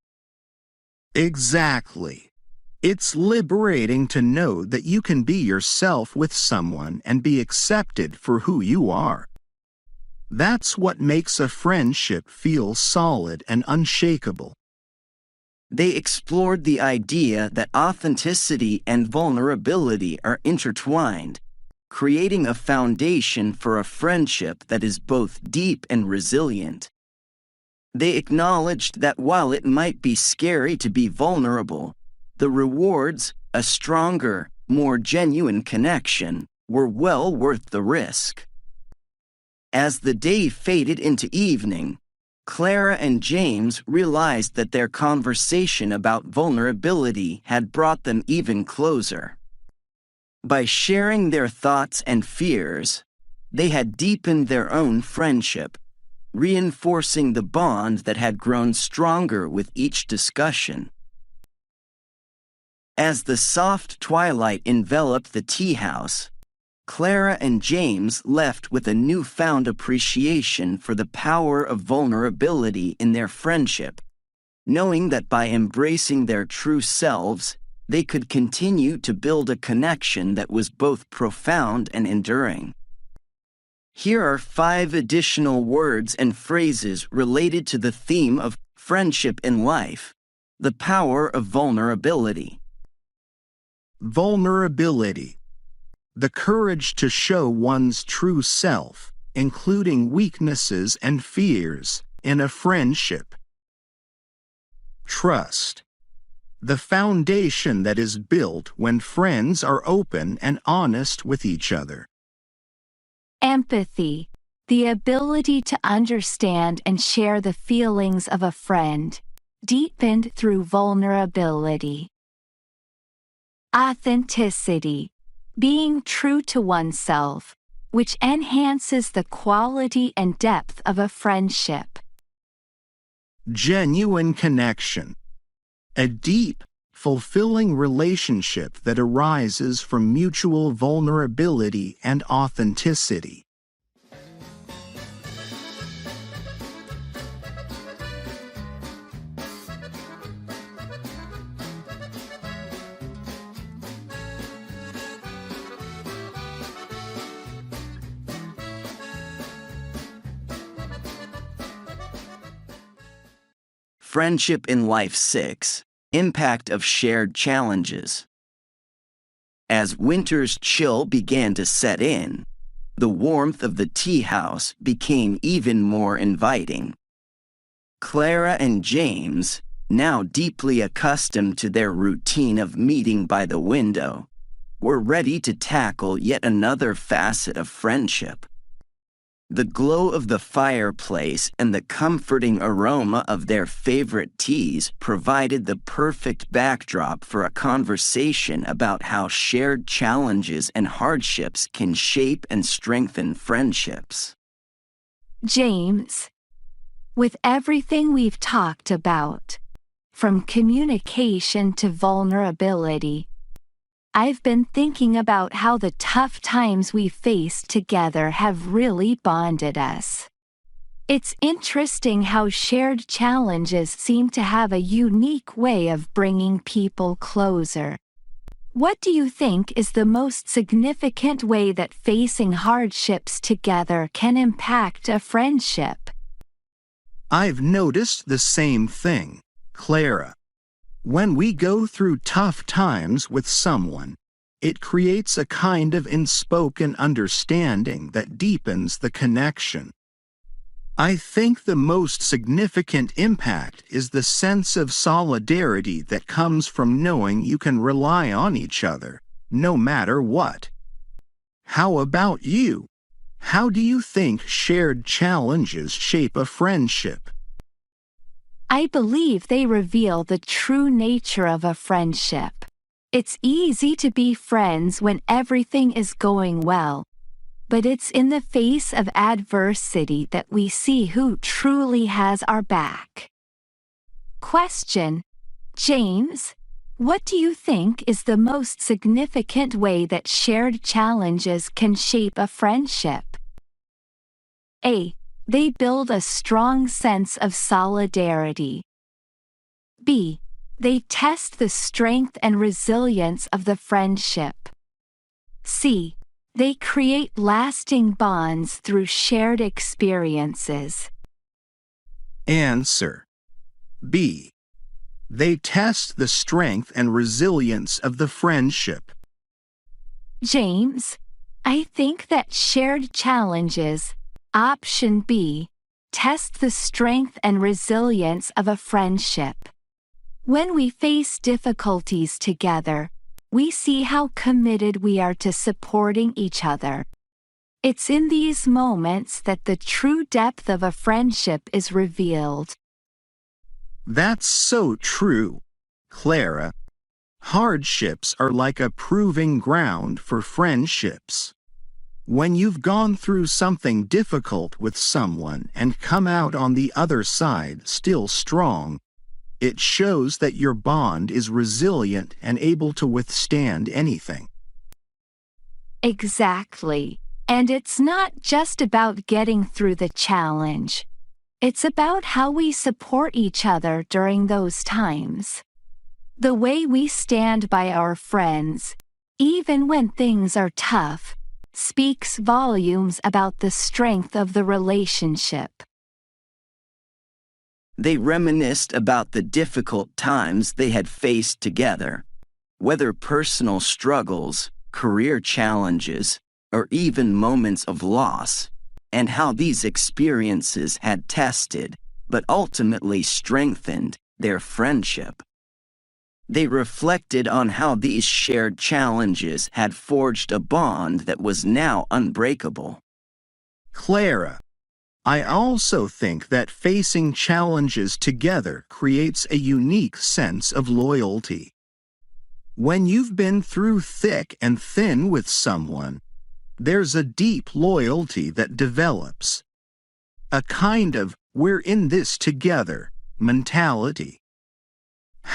Exactly. It's liberating to know that you can be yourself with someone and be accepted for who you are. That's what makes a friendship feel solid and unshakable. They explored the idea that authenticity and vulnerability are intertwined, creating a foundation for a friendship that is both deep and resilient. They acknowledged that while it might be scary to be vulnerable, the rewards, a stronger, more genuine connection, were well worth the risk. As the day faded into evening, Clara and James realized that their conversation about vulnerability had brought them even closer. By sharing their thoughts and fears, they had deepened their own friendship, reinforcing the bond that had grown stronger with each discussion. As the soft twilight enveloped the tea house, Clara and James left with a newfound appreciation for the power of vulnerability in their friendship, knowing that by embracing their true selves, they could continue to build a connection that was both profound and enduring. Here are 5 additional words and phrases related to the theme of friendship in life: the power of vulnerability. Vulnerability. The courage to show one's true self, including weaknesses and fears, in a friendship. Trust. The foundation that is built when friends are open and honest with each other. Empathy, the ability to understand and share the feelings of a friend, deepened through vulnerability. Authenticity, being true to oneself, which enhances the quality and depth of a friendship. Genuine connection. A deep, fulfilling relationship that arises from mutual vulnerability and authenticity. Friendship in Life 6. Impact of Shared Challenges. As winter's chill began to set in, the warmth of the tea house became even more inviting. Clara and James, now deeply accustomed to their routine of meeting by the window, were ready to tackle yet another facet of friendship. The glow of the fireplace and the comforting aroma of their favorite teas provided the perfect backdrop for a conversation about how shared challenges and hardships can shape and strengthen friendships. James, with everything we've talked about, from communication to vulnerability, I've been thinking about how the tough times we faced together have really bonded us. It's interesting how shared challenges seem to have a unique way of bringing people closer. What do you think is the most significant way that facing hardships together can impact a friendship? I've noticed the same thing, Clara. When we go through tough times with someone, it creates a kind of unspoken understanding that deepens the connection. I think the most significant impact is the sense of solidarity that comes from knowing you can rely on each other, no matter what. How about you? How do you think shared challenges shape a friendship? I believe they reveal the true nature of a friendship. It's easy to be friends when everything is going well, but it's in the face of adversity that we see who truly has our back. Question: James, what do you think is the most significant way that shared challenges can shape a friendship? A. They build a strong sense of solidarity. B. They test the strength and resilience of the friendship. C. They create lasting bonds through shared experiences. Answer: B. They test the strength and resilience of the friendship. James, I think that shared challenges, option B, test the strength and resilience of a friendship. When we face difficulties together, we see how committed we are to supporting each other. It's in these moments that the true depth of a friendship is revealed. That's so true, Clara. Hardships are like a proving ground for friendships. When you've gone through something difficult with someone and come out on the other side still strong, it shows that your bond is resilient and able to withstand anything. Exactly. And it's not just about getting through the challenge. It's about how we support each other during those times. The way we stand by our friends, even when things are tough, speaks volumes about the strength of the relationship. They reminisced about the difficult times they had faced together, whether personal struggles, career challenges, or even moments of loss, and how these experiences had tested, but ultimately strengthened, their friendship. They reflected on how these shared challenges had forged a bond that was now unbreakable. Clara, I also think that facing challenges together creates a unique sense of loyalty. When you've been through thick and thin with someone, there's a deep loyalty that develops. A kind of "we're in this together" mentality.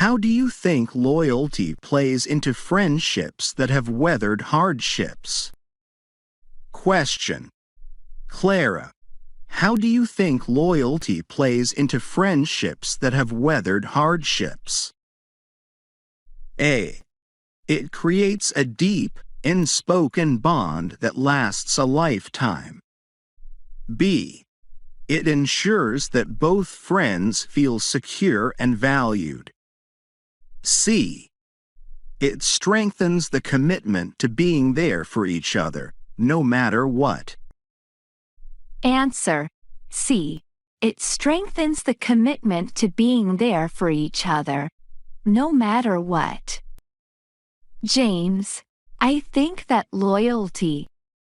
How do you think loyalty plays into friendships that have weathered hardships? Question: Clara, how do you think loyalty plays into friendships that have weathered hardships? A. It creates a deep, unspoken bond that lasts a lifetime. B. It ensures that both friends feel secure and valued. C. It strengthens the commitment to being there for each other, no matter what. Answer: C. It strengthens the commitment to being there for each other, no matter what. James, I think that loyalty,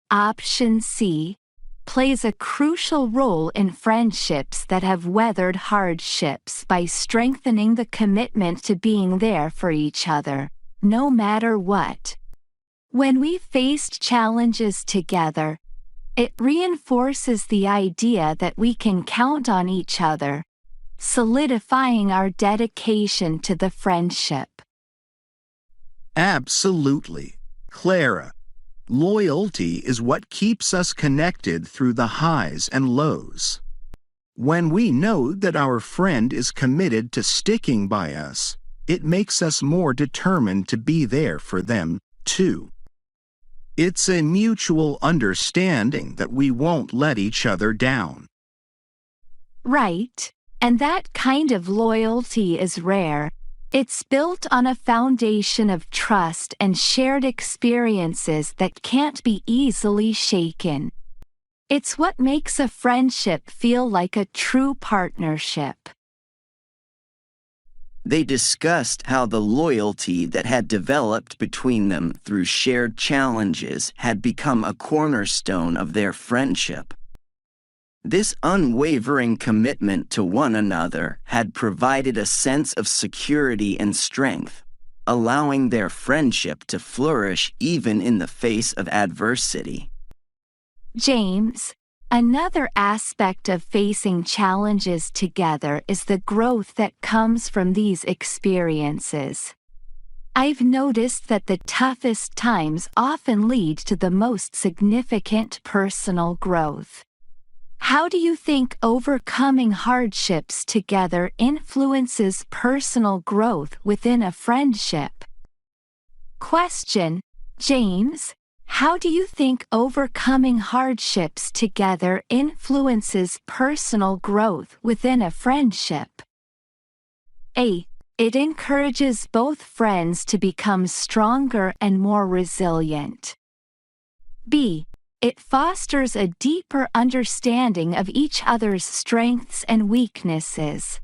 option C, plays a crucial role in friendships that have weathered hardships by strengthening the commitment to being there for each other, no matter what. When we faced challenges together, it reinforces the idea that we can count on each other, solidifying our dedication to the friendship. Absolutely, Clara. Loyalty is what keeps us connected through the highs and lows. When we know that our friend is committed to sticking by us, it makes us more determined to be there for them, too. It's a mutual understanding that we won't let each other down. Right, and that kind of loyalty is rare. It's built on a foundation of trust and shared experiences that can't be easily shaken. It's what makes a friendship feel like a true partnership. They discussed how the loyalty that had developed between them through shared challenges had become a cornerstone of their friendship. This unwavering commitment to one another had provided a sense of security and strength, allowing their friendship to flourish even in the face of adversity. James, another aspect of facing challenges together is the growth that comes from these experiences. I've noticed that the toughest times often lead to the most significant personal growth. How do you think overcoming hardships together influences personal growth within a friendship? Question: James, how do you think overcoming hardships together influences personal growth within a friendship? A. It encourages both friends to become stronger and more resilient. B. It fosters a deeper understanding of each other's strengths and weaknesses.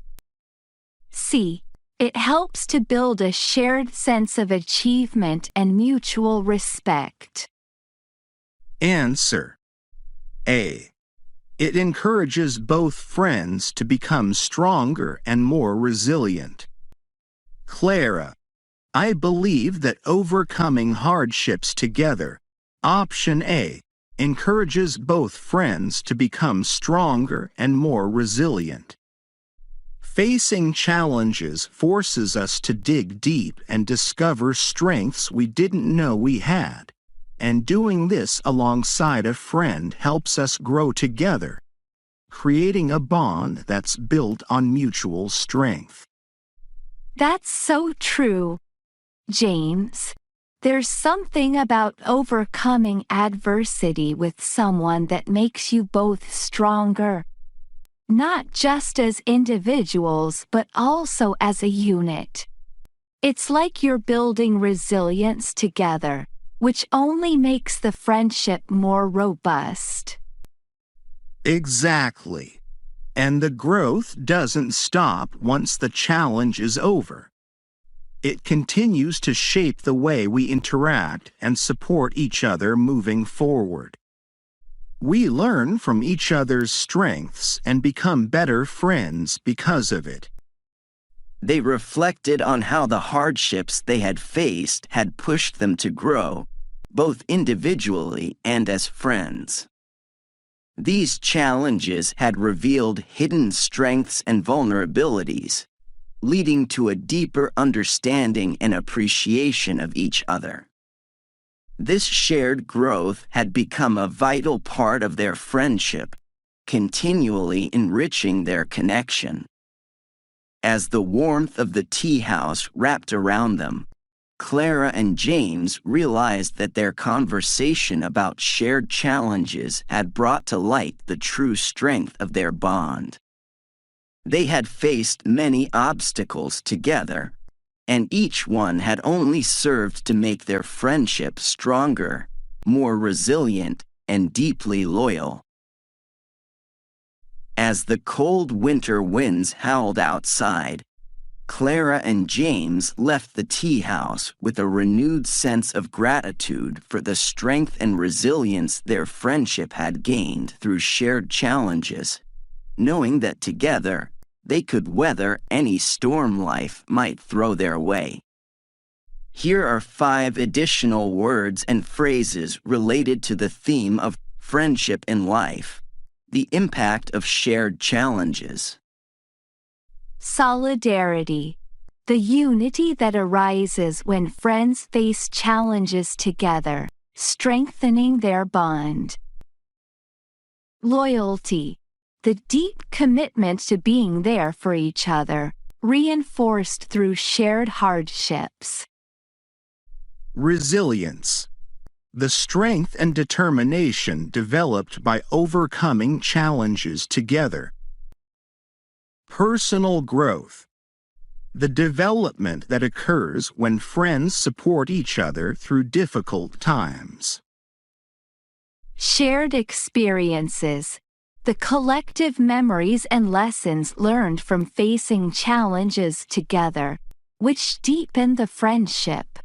C. It helps to build a shared sense of achievement and mutual respect. Answer: A. It encourages both friends to become stronger and more resilient. Clara, I believe that overcoming hardships together, option A, encourages both friends to become stronger and more resilient. Facing challenges forces us to dig deep and discover strengths we didn't know we had, and doing this alongside a friend helps us grow together, creating a bond that's built on mutual strength. That's so true, James. There's something about overcoming adversity with someone that makes you both stronger, not just as individuals but also as a unit. It's like you're building resilience together, which only makes the friendship more robust. Exactly. And the growth doesn't stop once the challenge is over. It continues to shape the way we interact and support each other moving forward. We learn from each other's strengths and become better friends because of it. They reflected on how the hardships they had faced had pushed them to grow, both individually and as friends. These challenges had revealed hidden strengths and vulnerabilities, leading to a deeper understanding and appreciation of each other. This shared growth had become a vital part of their friendship, continually enriching their connection. As the warmth of the tea house wrapped around them, Clara and James realized that their conversation about shared challenges had brought to light the true strength of their bond. They had faced many obstacles together, and each one had only served to make their friendship stronger, more resilient, and deeply loyal. As the cold winter winds howled outside, Clara and James left the tea house with a renewed sense of gratitude for the strength and resilience their friendship had gained through shared challenges, knowing that together they could weather any storm life might throw their way. Here are 5 additional words and phrases related to the theme of friendship in life: the impact of shared challenges. Solidarity, the unity that arises when friends face challenges together, strengthening their bond. Loyalty, the deep commitment to being there for each other, reinforced through shared hardships. Resilience, the strength and determination developed by overcoming challenges together. Personal growth, the development that occurs when friends support each other through difficult times. Shared experiences, the collective memories and lessons learned from facing challenges together, which deepen the friendship.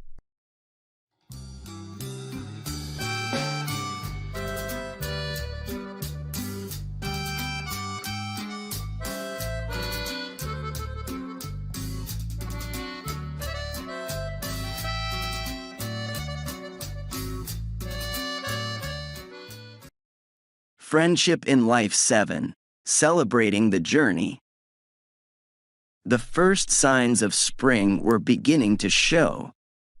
Friendship in Life 7, Celebrating the Journey. The first signs of spring were beginning to show,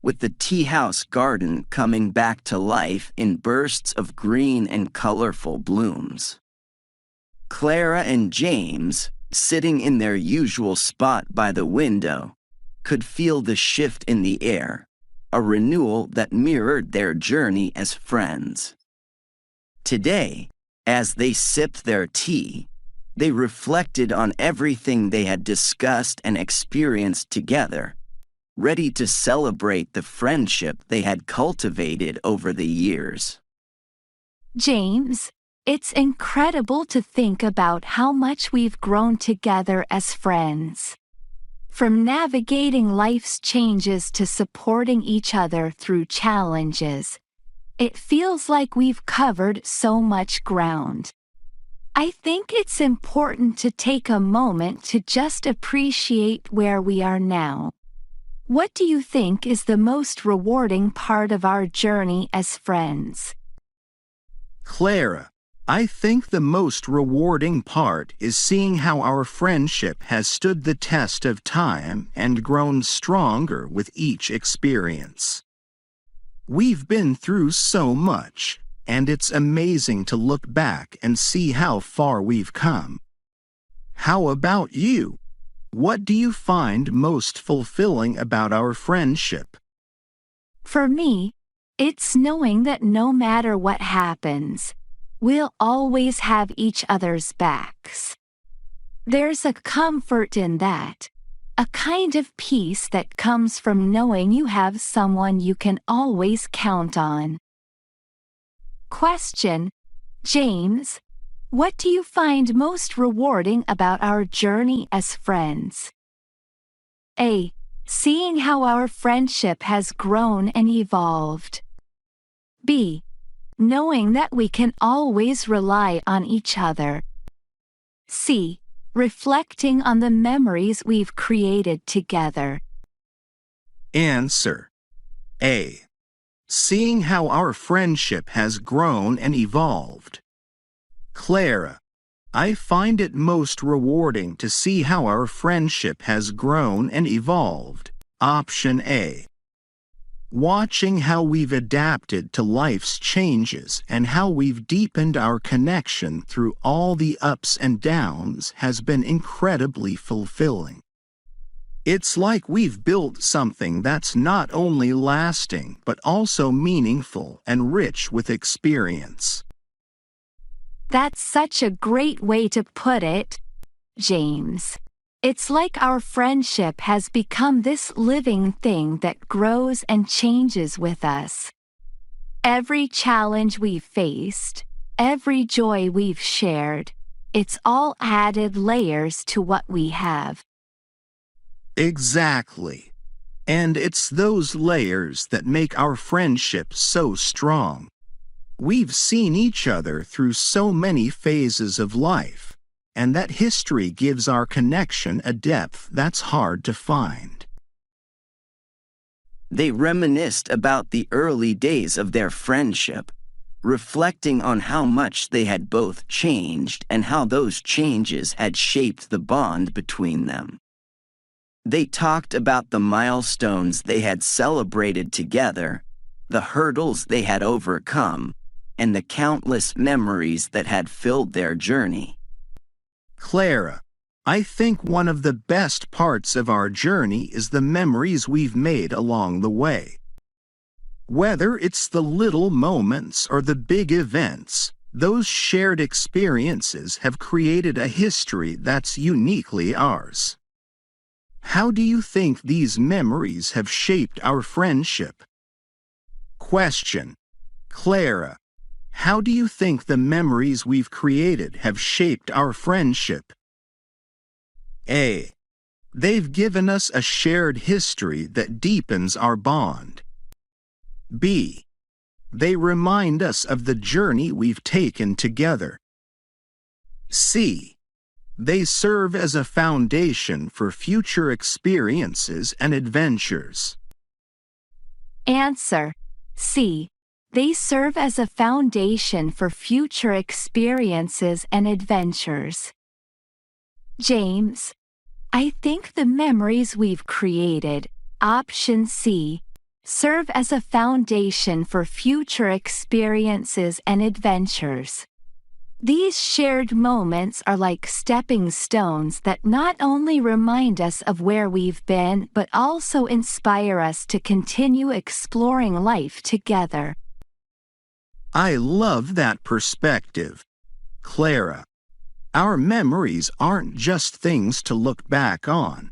with the tea house garden coming back to life in bursts of green and colorful blooms. Clara and James, sitting in their usual spot by the window, could feel the shift in the air, a renewal that mirrored their journey as friends. Today, as they sipped their tea, they reflected on everything they had discussed and experienced together, ready to celebrate the friendship they had cultivated over the years. James, it's incredible to think about how much we've grown together as friends. From navigating life's changes to supporting each other through challenges, it feels like we've covered so much ground. I think it's important to take a moment to just appreciate where we are now. What do you think is the most rewarding part of our journey as friends? Clara, I think the most rewarding part is seeing how our friendship has stood the test of time and grown stronger with each experience. We've been through so much, and it's amazing to look back and see how far we've come. How about you? What do you find most fulfilling about our friendship? For me, it's knowing that no matter what happens, we'll always have each other's backs. There's a comfort in that, a kind of peace that comes from knowing you have someone you can always count on. Question: James, what do you find most rewarding about our journey as friends? A. Seeing how our friendship has grown and evolved. B. Knowing that we can always rely on each other. C. Reflecting on the memories we've created together. Answer: A. Seeing how our friendship has grown and evolved. Clara, I find it most rewarding to see how our friendship has grown and evolved. Option A. Watching how we've adapted to life's changes and how we've deepened our connection through all the ups and downs has been incredibly fulfilling. It's like we've built something that's not only lasting but also meaningful and rich with experience. That's such a great way to put it, James. It's like our friendship has become this living thing that grows and changes with us. Every challenge we've faced, every joy we've shared, it's all added layers to what we have. Exactly. And it's those layers that make our friendship so strong. We've seen each other through so many phases of life, and that history gives our connection a depth that's hard to find. They reminisced about the early days of their friendship, reflecting on how much they had both changed and how those changes had shaped the bond between them. They talked about the milestones they had celebrated together, the hurdles they had overcome, and the countless memories that had filled their journey. Clara, I think one of the best parts of our journey is the memories we've made along the way. Whether it's the little moments or the big events, those shared experiences have created a history that's uniquely ours. How do you think these memories have shaped our friendship? Question. Clara, how do you think the memories we've created have shaped our friendship? A. They've given us a shared history that deepens our bond. B. They remind us of the journey we've taken together. C. They serve as a foundation for future experiences and adventures. Answer. C. They serve as a foundation for future experiences and adventures. James, I think the memories we've created, option C, serve as a foundation for future experiences and adventures. These shared moments are like stepping stones that not only remind us of where we've been but also inspire us to continue exploring life together. I love that perspective. Clara, our memories aren't just things to look back on.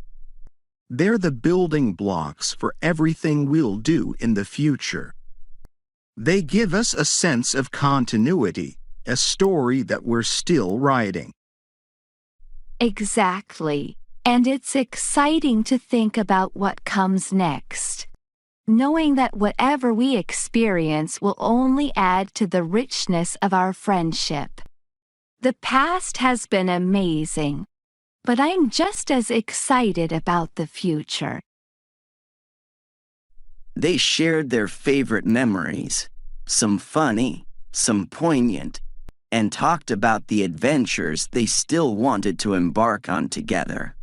They're the building blocks for everything we'll do in the future. They give us a sense of continuity, a story that we're still writing. Exactly. And it's exciting to think about what comes next, knowing that whatever we experience will only add to the richness of our friendship. The past has been amazing, but I'm just as excited about the future. They shared their favorite memories, some funny, some poignant, and talked about the adventures they still wanted to embark on together.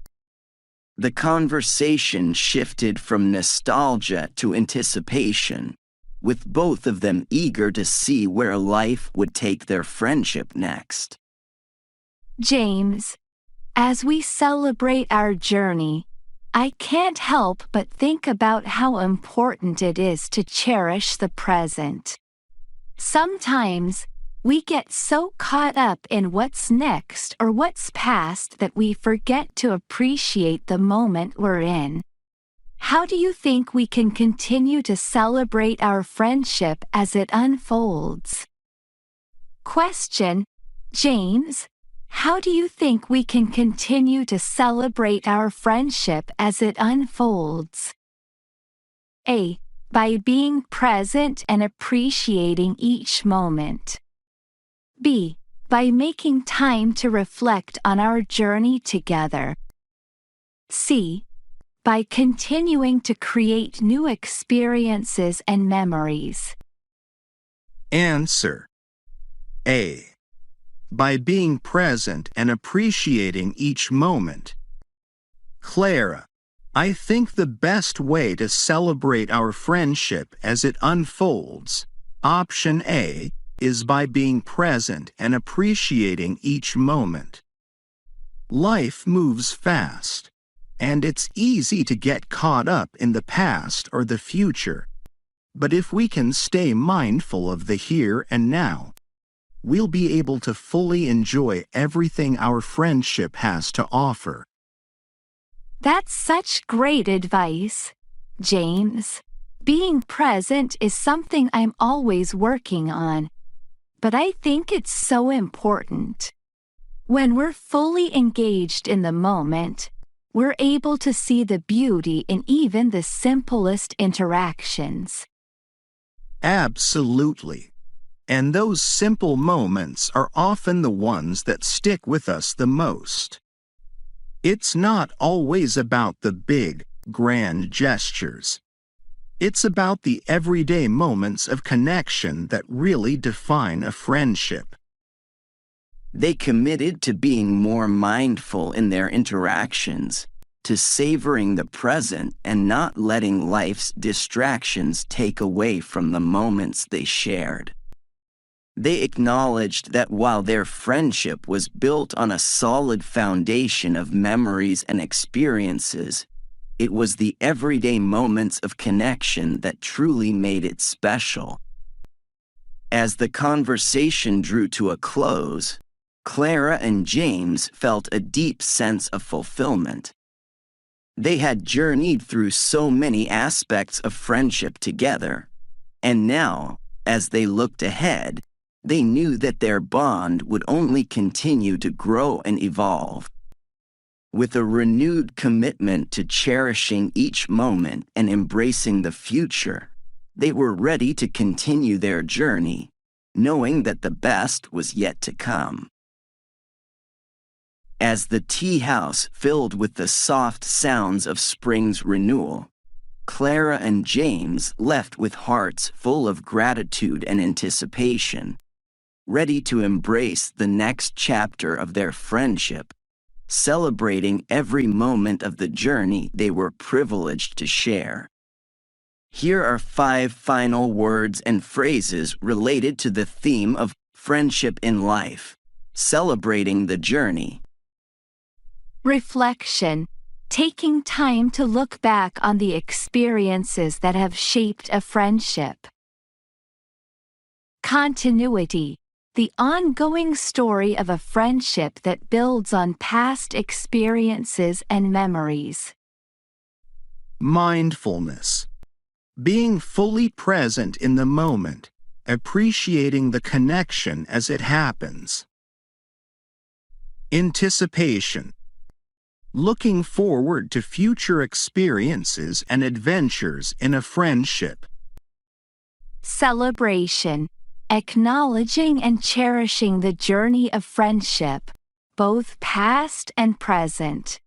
The conversation shifted from nostalgia to anticipation, with both of them eager to see where life would take their friendship next. James, as we celebrate our journey, I can't help but think about how important it is to cherish the present. Sometimes, we get so caught up in what's next or what's past that we forget to appreciate the moment we're in. How do you think we can continue to celebrate our friendship as it unfolds? Question. James, how do you think we can continue to celebrate our friendship as it unfolds? A. By being present and appreciating each moment. B. By making time to reflect on our journey together. C. By continuing to create new experiences and memories. Answer. A. By being present and appreciating each moment. Clara, I think the best way to celebrate our friendship as it unfolds, option A, is by being present and appreciating each moment. Life moves fast, and it's easy to get caught up in the past or the future. But if we can stay mindful of the here and now, we'll be able to fully enjoy everything our friendship has to offer. That's such great advice, James. Being present is something I'm always working on, but I think it's so important. When we're fully engaged in the moment, we're able to see the beauty in even the simplest interactions. Absolutely. And those simple moments are often the ones that stick with us the most. It's not always about the big, grand gestures. It's about the everyday moments of connection that really define a friendship. They committed to being more mindful in their interactions, to savoring the present and not letting life's distractions take away from the moments they shared. They acknowledged that while their friendship was built on a solid foundation of memories and experiences, it was the everyday moments of connection that truly made it special. As the conversation drew to a close, Clara and James felt a deep sense of fulfillment. They had journeyed through so many aspects of friendship together, and now, as they looked ahead, they knew that their bond would only continue to grow and evolve. With a renewed commitment to cherishing each moment and embracing the future, they were ready to continue their journey, knowing that the best was yet to come. As the tea house filled with the soft sounds of spring's renewal, Clara and James left with hearts full of gratitude and anticipation, ready to embrace the next chapter of their friendship, celebrating every moment of the journey they were privileged to share. Here are 5 final words and phrases related to the theme of friendship in life, celebrating the journey. Reflection. Taking time to look back on the experiences that have shaped a friendship. Continuity. The ongoing story of a friendship that builds on past experiences and memories. Mindfulness. Being fully present in the moment, appreciating the connection as it happens. Anticipation. Looking forward to future experiences and adventures in a friendship. Celebration. Acknowledging and cherishing the journey of friendship, both past and present.